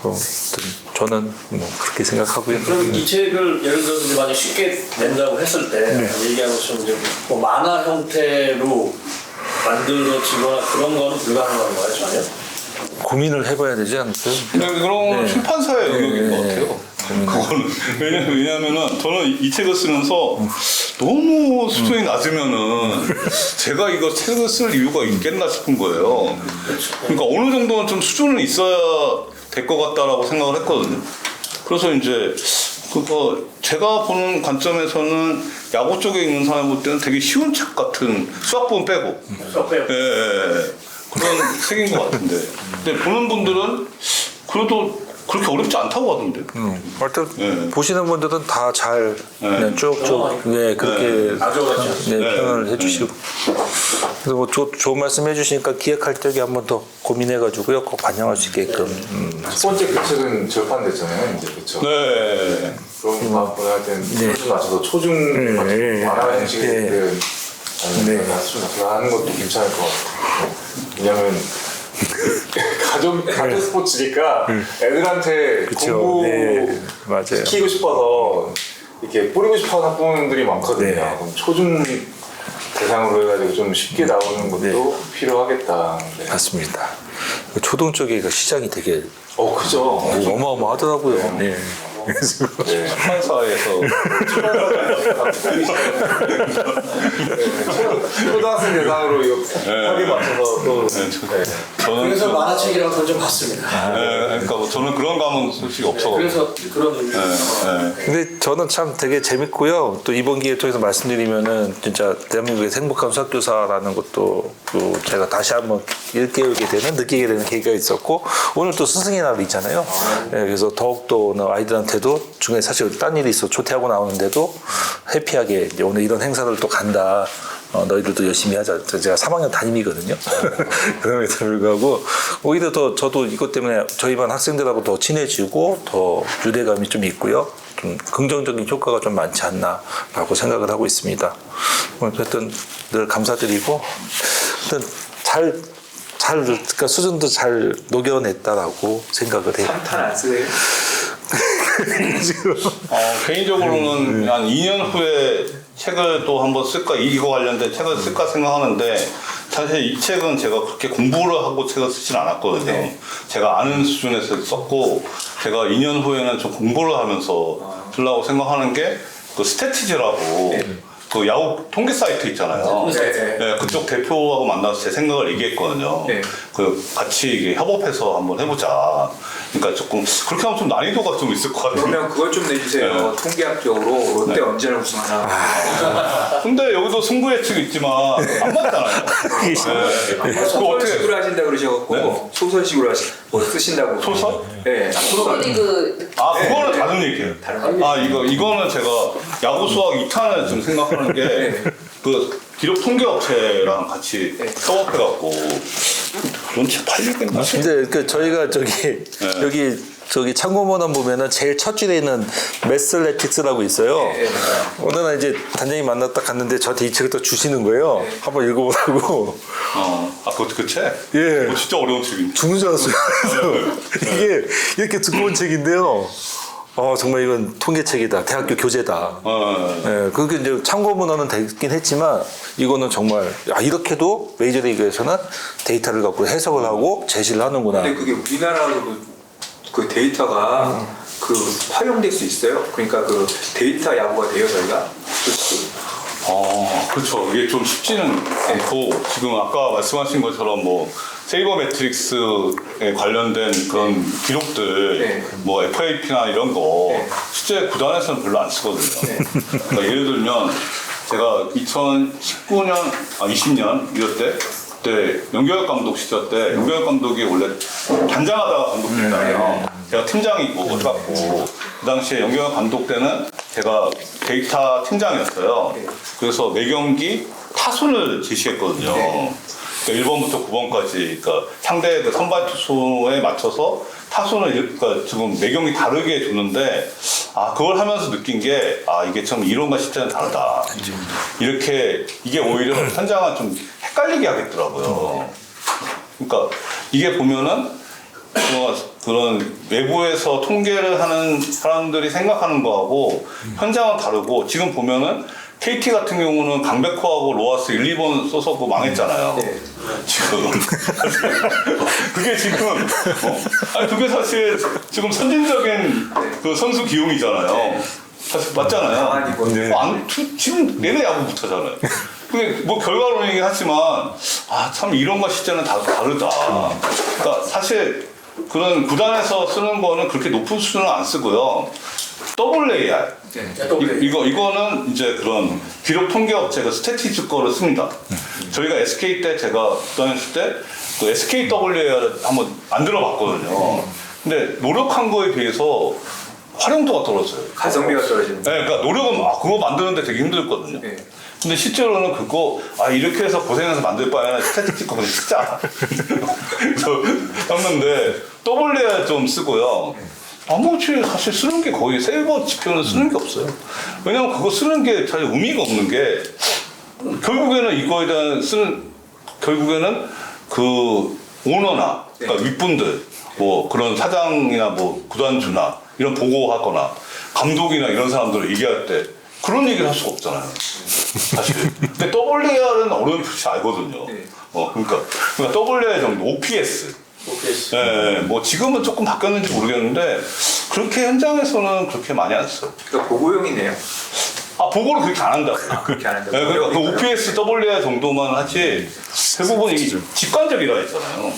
그래서 저는 뭐 그렇게 생각하고요. 그럼 이 책을 예를 들어서 이제 만약 쉽게 낸다고 했을 때 얘기하는 것처럼 이제 뭐 만화 형태로 만들어지거나 그런 거는 불가능한 거예요, 전혀? 고민을 해봐야 되지 않을까요? 그런 건 출판사의 영역인 것 같아요. 그거는 왜냐면은 저는 이 책을 쓰면서 너무 수준이 낮으면은 제가 이거 책을 쓸 이유가 있겠나 싶은 거예요. 그러니까 어느 정도는 좀 수준은 있어야 될 것 같다라고 생각을 했거든요. 그래서 이제 그거 제가 보는 관점에서는 야구 쪽에 있는 사람 볼 때는 되게 쉬운 책 같은 수학 부분 빼고. 그런 책인 것 같은데. 근데 보는 분들은 그래도 그렇게 어렵지 않다고 하던데. 하여튼 보시는 분들은 다 잘 그냥 쭉쭉 그렇게 표현을 해주시고. 그래서 뭐 좋은 말씀 해주시니까 기획할 적에 한 번 더 고민해가지고요, 꼭 반영할 수 있게끔. 첫 번째 그 책은 절판됐잖아요, 이제 그렇죠. 네. 그럼 다음번에 할 때는 수준 맞춰서 초중 만화 형식이 됐든 아니면 수준 낮춰서 하는 것도 괜찮을 것 같아요. 왜냐면 가족 스포츠니까 애들한테 공부 시키고 싶어서 이렇게 뿌리고 싶어하는 학부모님들이 많거든요. 그럼 초중 대상으로 해가지고 좀 쉽게 나오는 것도 필요하겠다. 맞습니다. 초등 쪽에 시장이 되게 그죠. 어마어마하더라고요. 출판사에서 초등학생 대상으로 이거 하게 맞춰서 또 저는 그래서 만화책이라고 던져봤습니다. 그러니까 뭐 저는 그런 감은 솔직히 없어. 그래서 그런 의미에서. 근데 저는 참 되게 재밌고요. 또 이번 기회 통해서 말씀드리면은 진짜 대한민국의 행복한 수학교사라는 것도 또 제가 다시 한번 느끼게 되는 계기가 있었고 오늘 또 스승의 날이 있잖아요. 그래서 더욱더 아이들한테도 중에 사실 딴 일이 있어 조퇴하고 나오는데도 해피하게 이제 오늘 이런 행사를 또 간다. 너희들도 열심히 하자. 제가 3학년 담임이거든요. 그럼에도 불구하고 오히려 더 저도 이것 때문에 저희 반 학생들하고 더 친해지고 더 유대감이 좀 있고요. 좀 긍정적인 효과가 좀 많지 않나라고 생각을 하고 있습니다. 어쨌든 늘 감사드리고 그러니까 수준도 잘 녹여냈다라고 생각을 해요. 삼탄 안 쓰세요? 개인적으로는 한 2년 후에 책을 또 한번 쓸까, 이거 관련된 책을 쓸까 생각하는데 사실 이 책은 제가 그렇게 공부를 하고 책을 쓰진 않았거든요. 제가 아는 수준에서 썼고 제가 2년 후에는 좀 공부를 하면서 쓰려고 생각하는 게 그 스태티즈라고 그 야구 통계 사이트 있잖아요. 그쪽 대표하고 만나서 제 생각을 얘기했거든요. 그 같이 이게 협업해서 한번 해보자. 그러니까 조금 그렇게 하면 좀 난이도가 좀 있을 것 같아요. 그러면 그걸 좀 내주세요. 통계학적으로 롯데 언제나 우승하나. 근데 여기도 승부 예측이 있지만 안 맞잖아요. 소설식으로 하신다 그러셔갖고 소설식으로 쓰신다고. 소설? 네. 그거는 다른 얘기예요. 이거는 제가 야구 수학 2탄을 좀 생각하는 게 그 기록 통계 업체랑 같이 협업해갖고 그런 책 팔리겠나? 근데 그 저희가 여기 참고문헌 보면은 제일 첫 줄에 있는 매슬레틱스라고 있어요. 어느 날 이제 단장님 만났다 갔는데 저한테 이 책을 또 주시는 거예요. 한번 읽어보라고. 그 책? 예. 진짜 어려운 책인데. 죽는 줄 알았어요. 그래서 이게 이렇게 두꺼운 책인데요. 정말 이건 통계책이다. 대학교 교재다. 그게 이제 참고문헌은 되긴 했지만 이거는 정말 이렇게도 메이저리그에서는 데이터를 갖고 해석을 하고 제시를 하는구나. 근데 그게 우리나라로 그 데이터가 그 활용될 수 있어요? 그러니까 그 데이터 야구가 돼요 저희가? 그렇죠. 이게 좀 쉽지는 않고 지금 아까 말씀하신 것처럼 뭐 세이버 매트릭스에 관련된 그런 기록들, 네. 뭐 FAP나 이런 거 네. 실제 구단에서는 별로 안 쓰거든요. 그러니까 예를 들면 제가 2019년, 20년 이럴 때 그때 연경혁 감독 시절 때 연경혁 감독이 원래 단장하다가 감독 됐잖아요. 제가 팀장이고 해갖고 그 당시에 연경혁 감독 때는 제가 데이터 팀장이었어요. 그래서 매 경기 타순을 제시했거든요. 그러니까 1번부터 9번까지 그러니까 상대 그 선발 투수에 맞춰서 타순을 그러니까 지금 매 경기 다르게 주는데 그걸 하면서 느낀 게 이게 참 이론과 실제는 다르다. 이렇게 이게 오히려 현장은 좀 헷갈리게 하겠더라고요. 그러니까 이게 보면은 그런 외부에서 통계를 하는 사람들이 생각하는 거하고 현장은 다르고 지금 보면은 KT 같은 경우는 강백호하고 로하스 1, 2번 써서 그거 망했잖아요. 지금. 그게 지금, 그게 사실 지금 선진적인 그 선수 기용이잖아요. 사실 맞잖아요. 지금 내내 야구 못하잖아요. 그게 뭐 결과론이긴 하지만, 참 이론과 실제는 다르다. 그러니까 사실 그런 구단에서 쓰는 거는 그렇게 높은 수준은 안 쓰고요. WAR. 이거는 이제 그런 기록 통계 업체가 스태티즈 거를 씁니다. 저희가 SK 때 제가 다녔을 때 그 SKWAR을 한번 만들어 봤거든요. 근데 노력한 거에 비해서 활용도가 떨어져요. 가성비가 떨어지는. 네, 그러니까 노력은 그거 만드는데 되게 힘들거든요. 네. 근데 실제로는 그거 이렇게 해서 고생해서 만들 바에는 스태티스틱 거 그냥 진짜 했는데 WAR 좀 쓰고요. 나머지 사실 쓰는 게 거의 세이버 지표는 쓰는 게 없어요. 왜냐면 그거 쓰는 게 사실 의미가 없는 게 결국에는 이거에 대한 결국에는 그 오너나 그러니까 윗분들 뭐 그런 사장이나 뭐 구단주나 이런 보고하거나 감독이나 이런 사람들을 얘기할 때 그런 얘기를 할 수가 없잖아요. 사실. 근데 WAR은 어려운 표시 알거든요. 그러니까 WAR 정도, OPS. 네, 뭐 지금은 조금 바뀌었는지 모르겠는데 그렇게 현장에서는 그렇게 많이 안 써요. 그러니까 보고용이네요. 보고를 그렇게 안 한다. 그렇게 안 한다고. 네, 그러니까 그 OPS, WAR 정도만 하지 대부분 이게 직관적이라 했잖아요.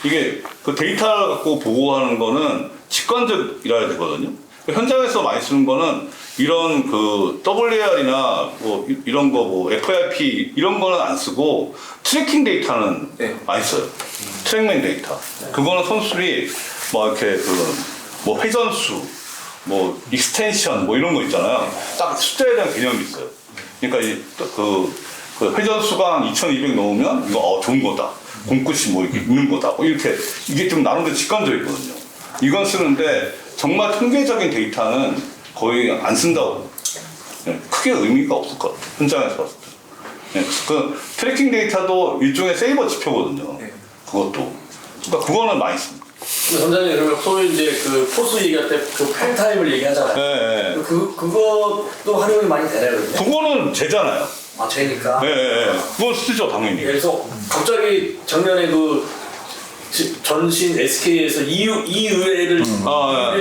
이게 그 데이터 갖고 보고하는 거는 직관적이라 되거든요. 현장에서 많이 쓰는 거는 이런 그 WAR이나 뭐 이런 거 뭐 FIP 이런 거는 안 쓰고 트래킹 데이터는 많이 써요. 트랙맨 데이터. 그거는 선수들이 뭐 이렇게 뭐 회전수, 뭐 익스텐션 뭐 이런 거 있잖아요. 딱 숫자에 대한 개념이 있어요. 그러니까 그 회전수가 한 2200 넘으면 이거 좋은 거다. 공끝이 뭐 이렇게 있는 거다. 뭐 이렇게 이게 좀 나름대로 직관적이거든요. 이건 쓰는데 정말 통계적인 데이터는 거의 안 쓴다고. 크게 의미가 없을 것 같아요. 현장에서 봤을 때. 그 트래킹 데이터도 일종의 세이버 지표거든요. 그것도. 그러니까 그거는 많이 씁니다. 선장님 그러면 소위 이제 그 포수 얘기할 때 그 팬타임을 얘기하잖아요. 네. 그것도 활용이 많이 되나요? 그거는 제잖아요. 제니까. 네. 그건 쓰죠 당연히. 그래서 갑자기 작년에 그 전신 SK에서 이의회를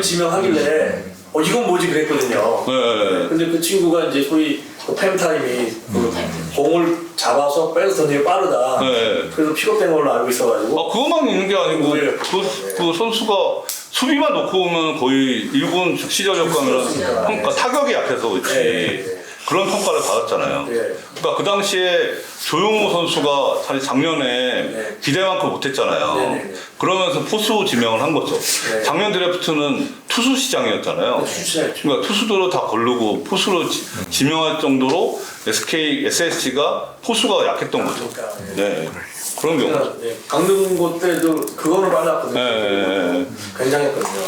지명하길래 이건 뭐지 그랬거든요. 근데 그 친구가 이제 소위 그 팬타임이 그 공을 잡아서 빼서 던지기 빠르다. 그래서 픽업된 걸로 알고 있어가지고. 그것만 있는 게 아니고 그 선수가 수비만 놓고 오면 거의 1군 시절 효과는 평가 타격이 약해서 그렇지. 그런 평가를 받았잖아요. 그러니까 그 당시에 조용호 선수가 사실 작년에 기대만큼 못했잖아요. 그러면서 포수 지명을 한 거죠. 작년 드래프트는 투수 시장이었잖아요. 그러니까 투수들을 다 걸르고 포수로 지명할 정도로 SSG가 포수가 약했던 거죠. 네. 그런 경우. 강등고 때도 그거는 빨랐거든요. 굉장했거든요.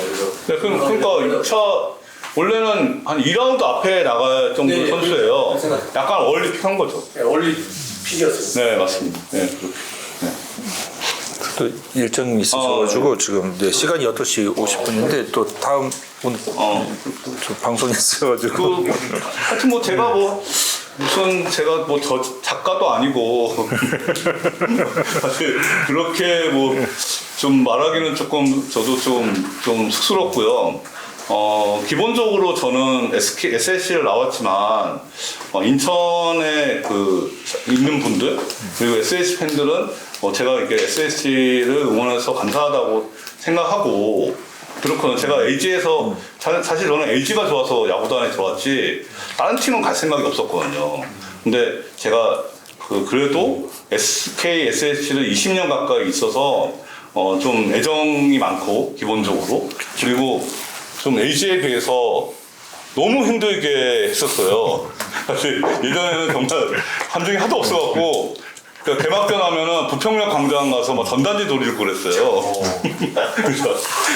그러니까 2차 원래는 한 2라운드 앞에 나갈 정도의 선수예요. 약간 얼리 픽한 거죠. 얼리 픽이었어요. 네, 맞습니다. 네, 그렇게. 또 일정이 있으셔가지고 지금 시간이 8시 50분인데 또 다음 오늘 방송이 있어가지고 하여튼 뭐 제가 무슨 제가 저 작가도 아니고 사실 그렇게 좀 말하기는 조금 저도 좀 쑥스럽고요. 기본적으로 저는 SSC를 나왔지만, 인천에 있는 분들, 그리고 SSC 팬들은, 제가 이렇게 SSC를 응원해서 감사하다고 생각하고, 그렇거든요. 제가 LG에서, 사실 저는 LG가 좋아서 야구단에 들어왔지, 다른 팀은 갈 생각이 없었거든요. 근데 제가 그래도 SK, SSC를 20년 가까이 있어서, 좀 애정이 많고, 기본적으로. 그리고 좀 LG에 비해서 너무 힘들게 했었어요. 사실 예전에는 정말 감정이 하도 없어갖고, 그러니까 개막전 하면은 부평역 광장 가서 막 전단지 돌리고 그랬어요.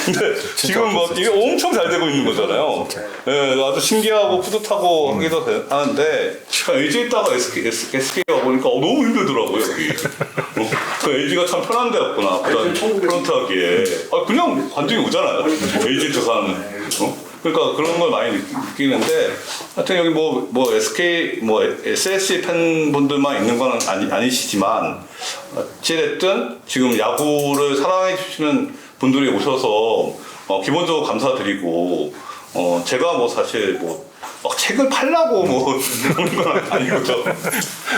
근데 지금 뭐 이게 엄청 잘 되고 있는 거잖아요. 예, 아주 신기하고 뿌듯하고 하기도 하는데, LG에 있다가 SK가 보니까 너무 힘들더라고요, 여기. 그 LG가 참 편한 데였구나. 프런트 하기에. 그냥 관중이 오잖아요. LG 두산은. 그러니까 그런 걸 많이 느끼는데, 하여튼 여기 뭐 SK, SSC 팬분들만 있는 건 아니시지만, 어찌됐든 지금 야구를 사랑해 주시는 분들이 오셔서, 기본적으로 감사드리고, 제가 사실 책을 팔라고 그런 건 아니고요.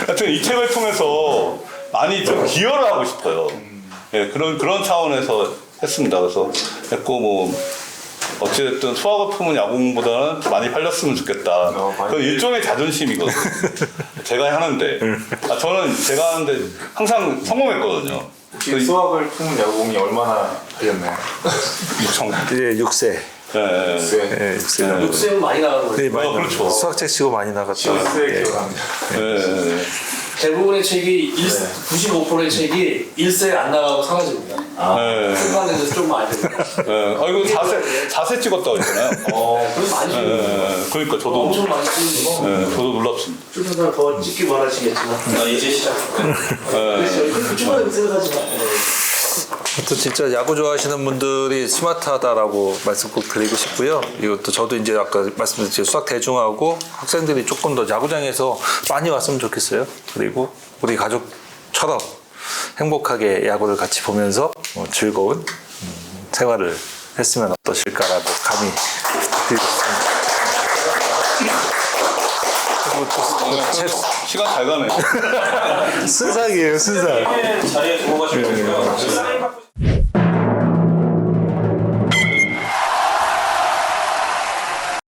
하여튼 이 책을 통해서 많이 좀 기여를 하고 싶어요. 예, 그런 차원에서 했습니다. 그래서 했고, 어찌됐든 수학을 품은 야구공보다는 많이 팔렸으면 좋겠다. 그건 일종의 자존심이거든요. 제가 하는데. 저는 제가 하는데 항상 성공했거든요. 혹시 수학을 품은 야구공이 얼마나 팔렸나요? 6세. 네. 6세는 많이 나가는 거예요. 네, 많이 그렇죠. 수학책 치고 많이 나갔다. 7세 기억합니다. 네. 대부분의 책이 95%의 책이 1세 안 나가고 사라집니다. 출판에서 좀 많이 됩니다. 이거 4세 찍었다고 했잖아요. 그럼 많이 찍는 그러니까 저도 엄청 많이 찍는 거. 저도 놀랍습니다. 출판사가 더 찍기 바라시겠지만 이제 시작. 그렇죠. 출판에 생각하지 마. 또 진짜 야구 좋아하시는 분들이 스마트하다라고 말씀 꼭 드리고 싶고요. 이것도 저도 이제 아까 말씀드린 수학 대중하고 학생들이 조금 더 야구장에서 많이 왔으면 좋겠어요. 그리고 우리 가족처럼 행복하게 야구를 같이 보면서 즐거운 생활을 했으면 어떠실까라고 감히 드리겠습니다. 시간 잘 가네. 순삭이에요, 순삭. 자리에 두고 가시면 되고요.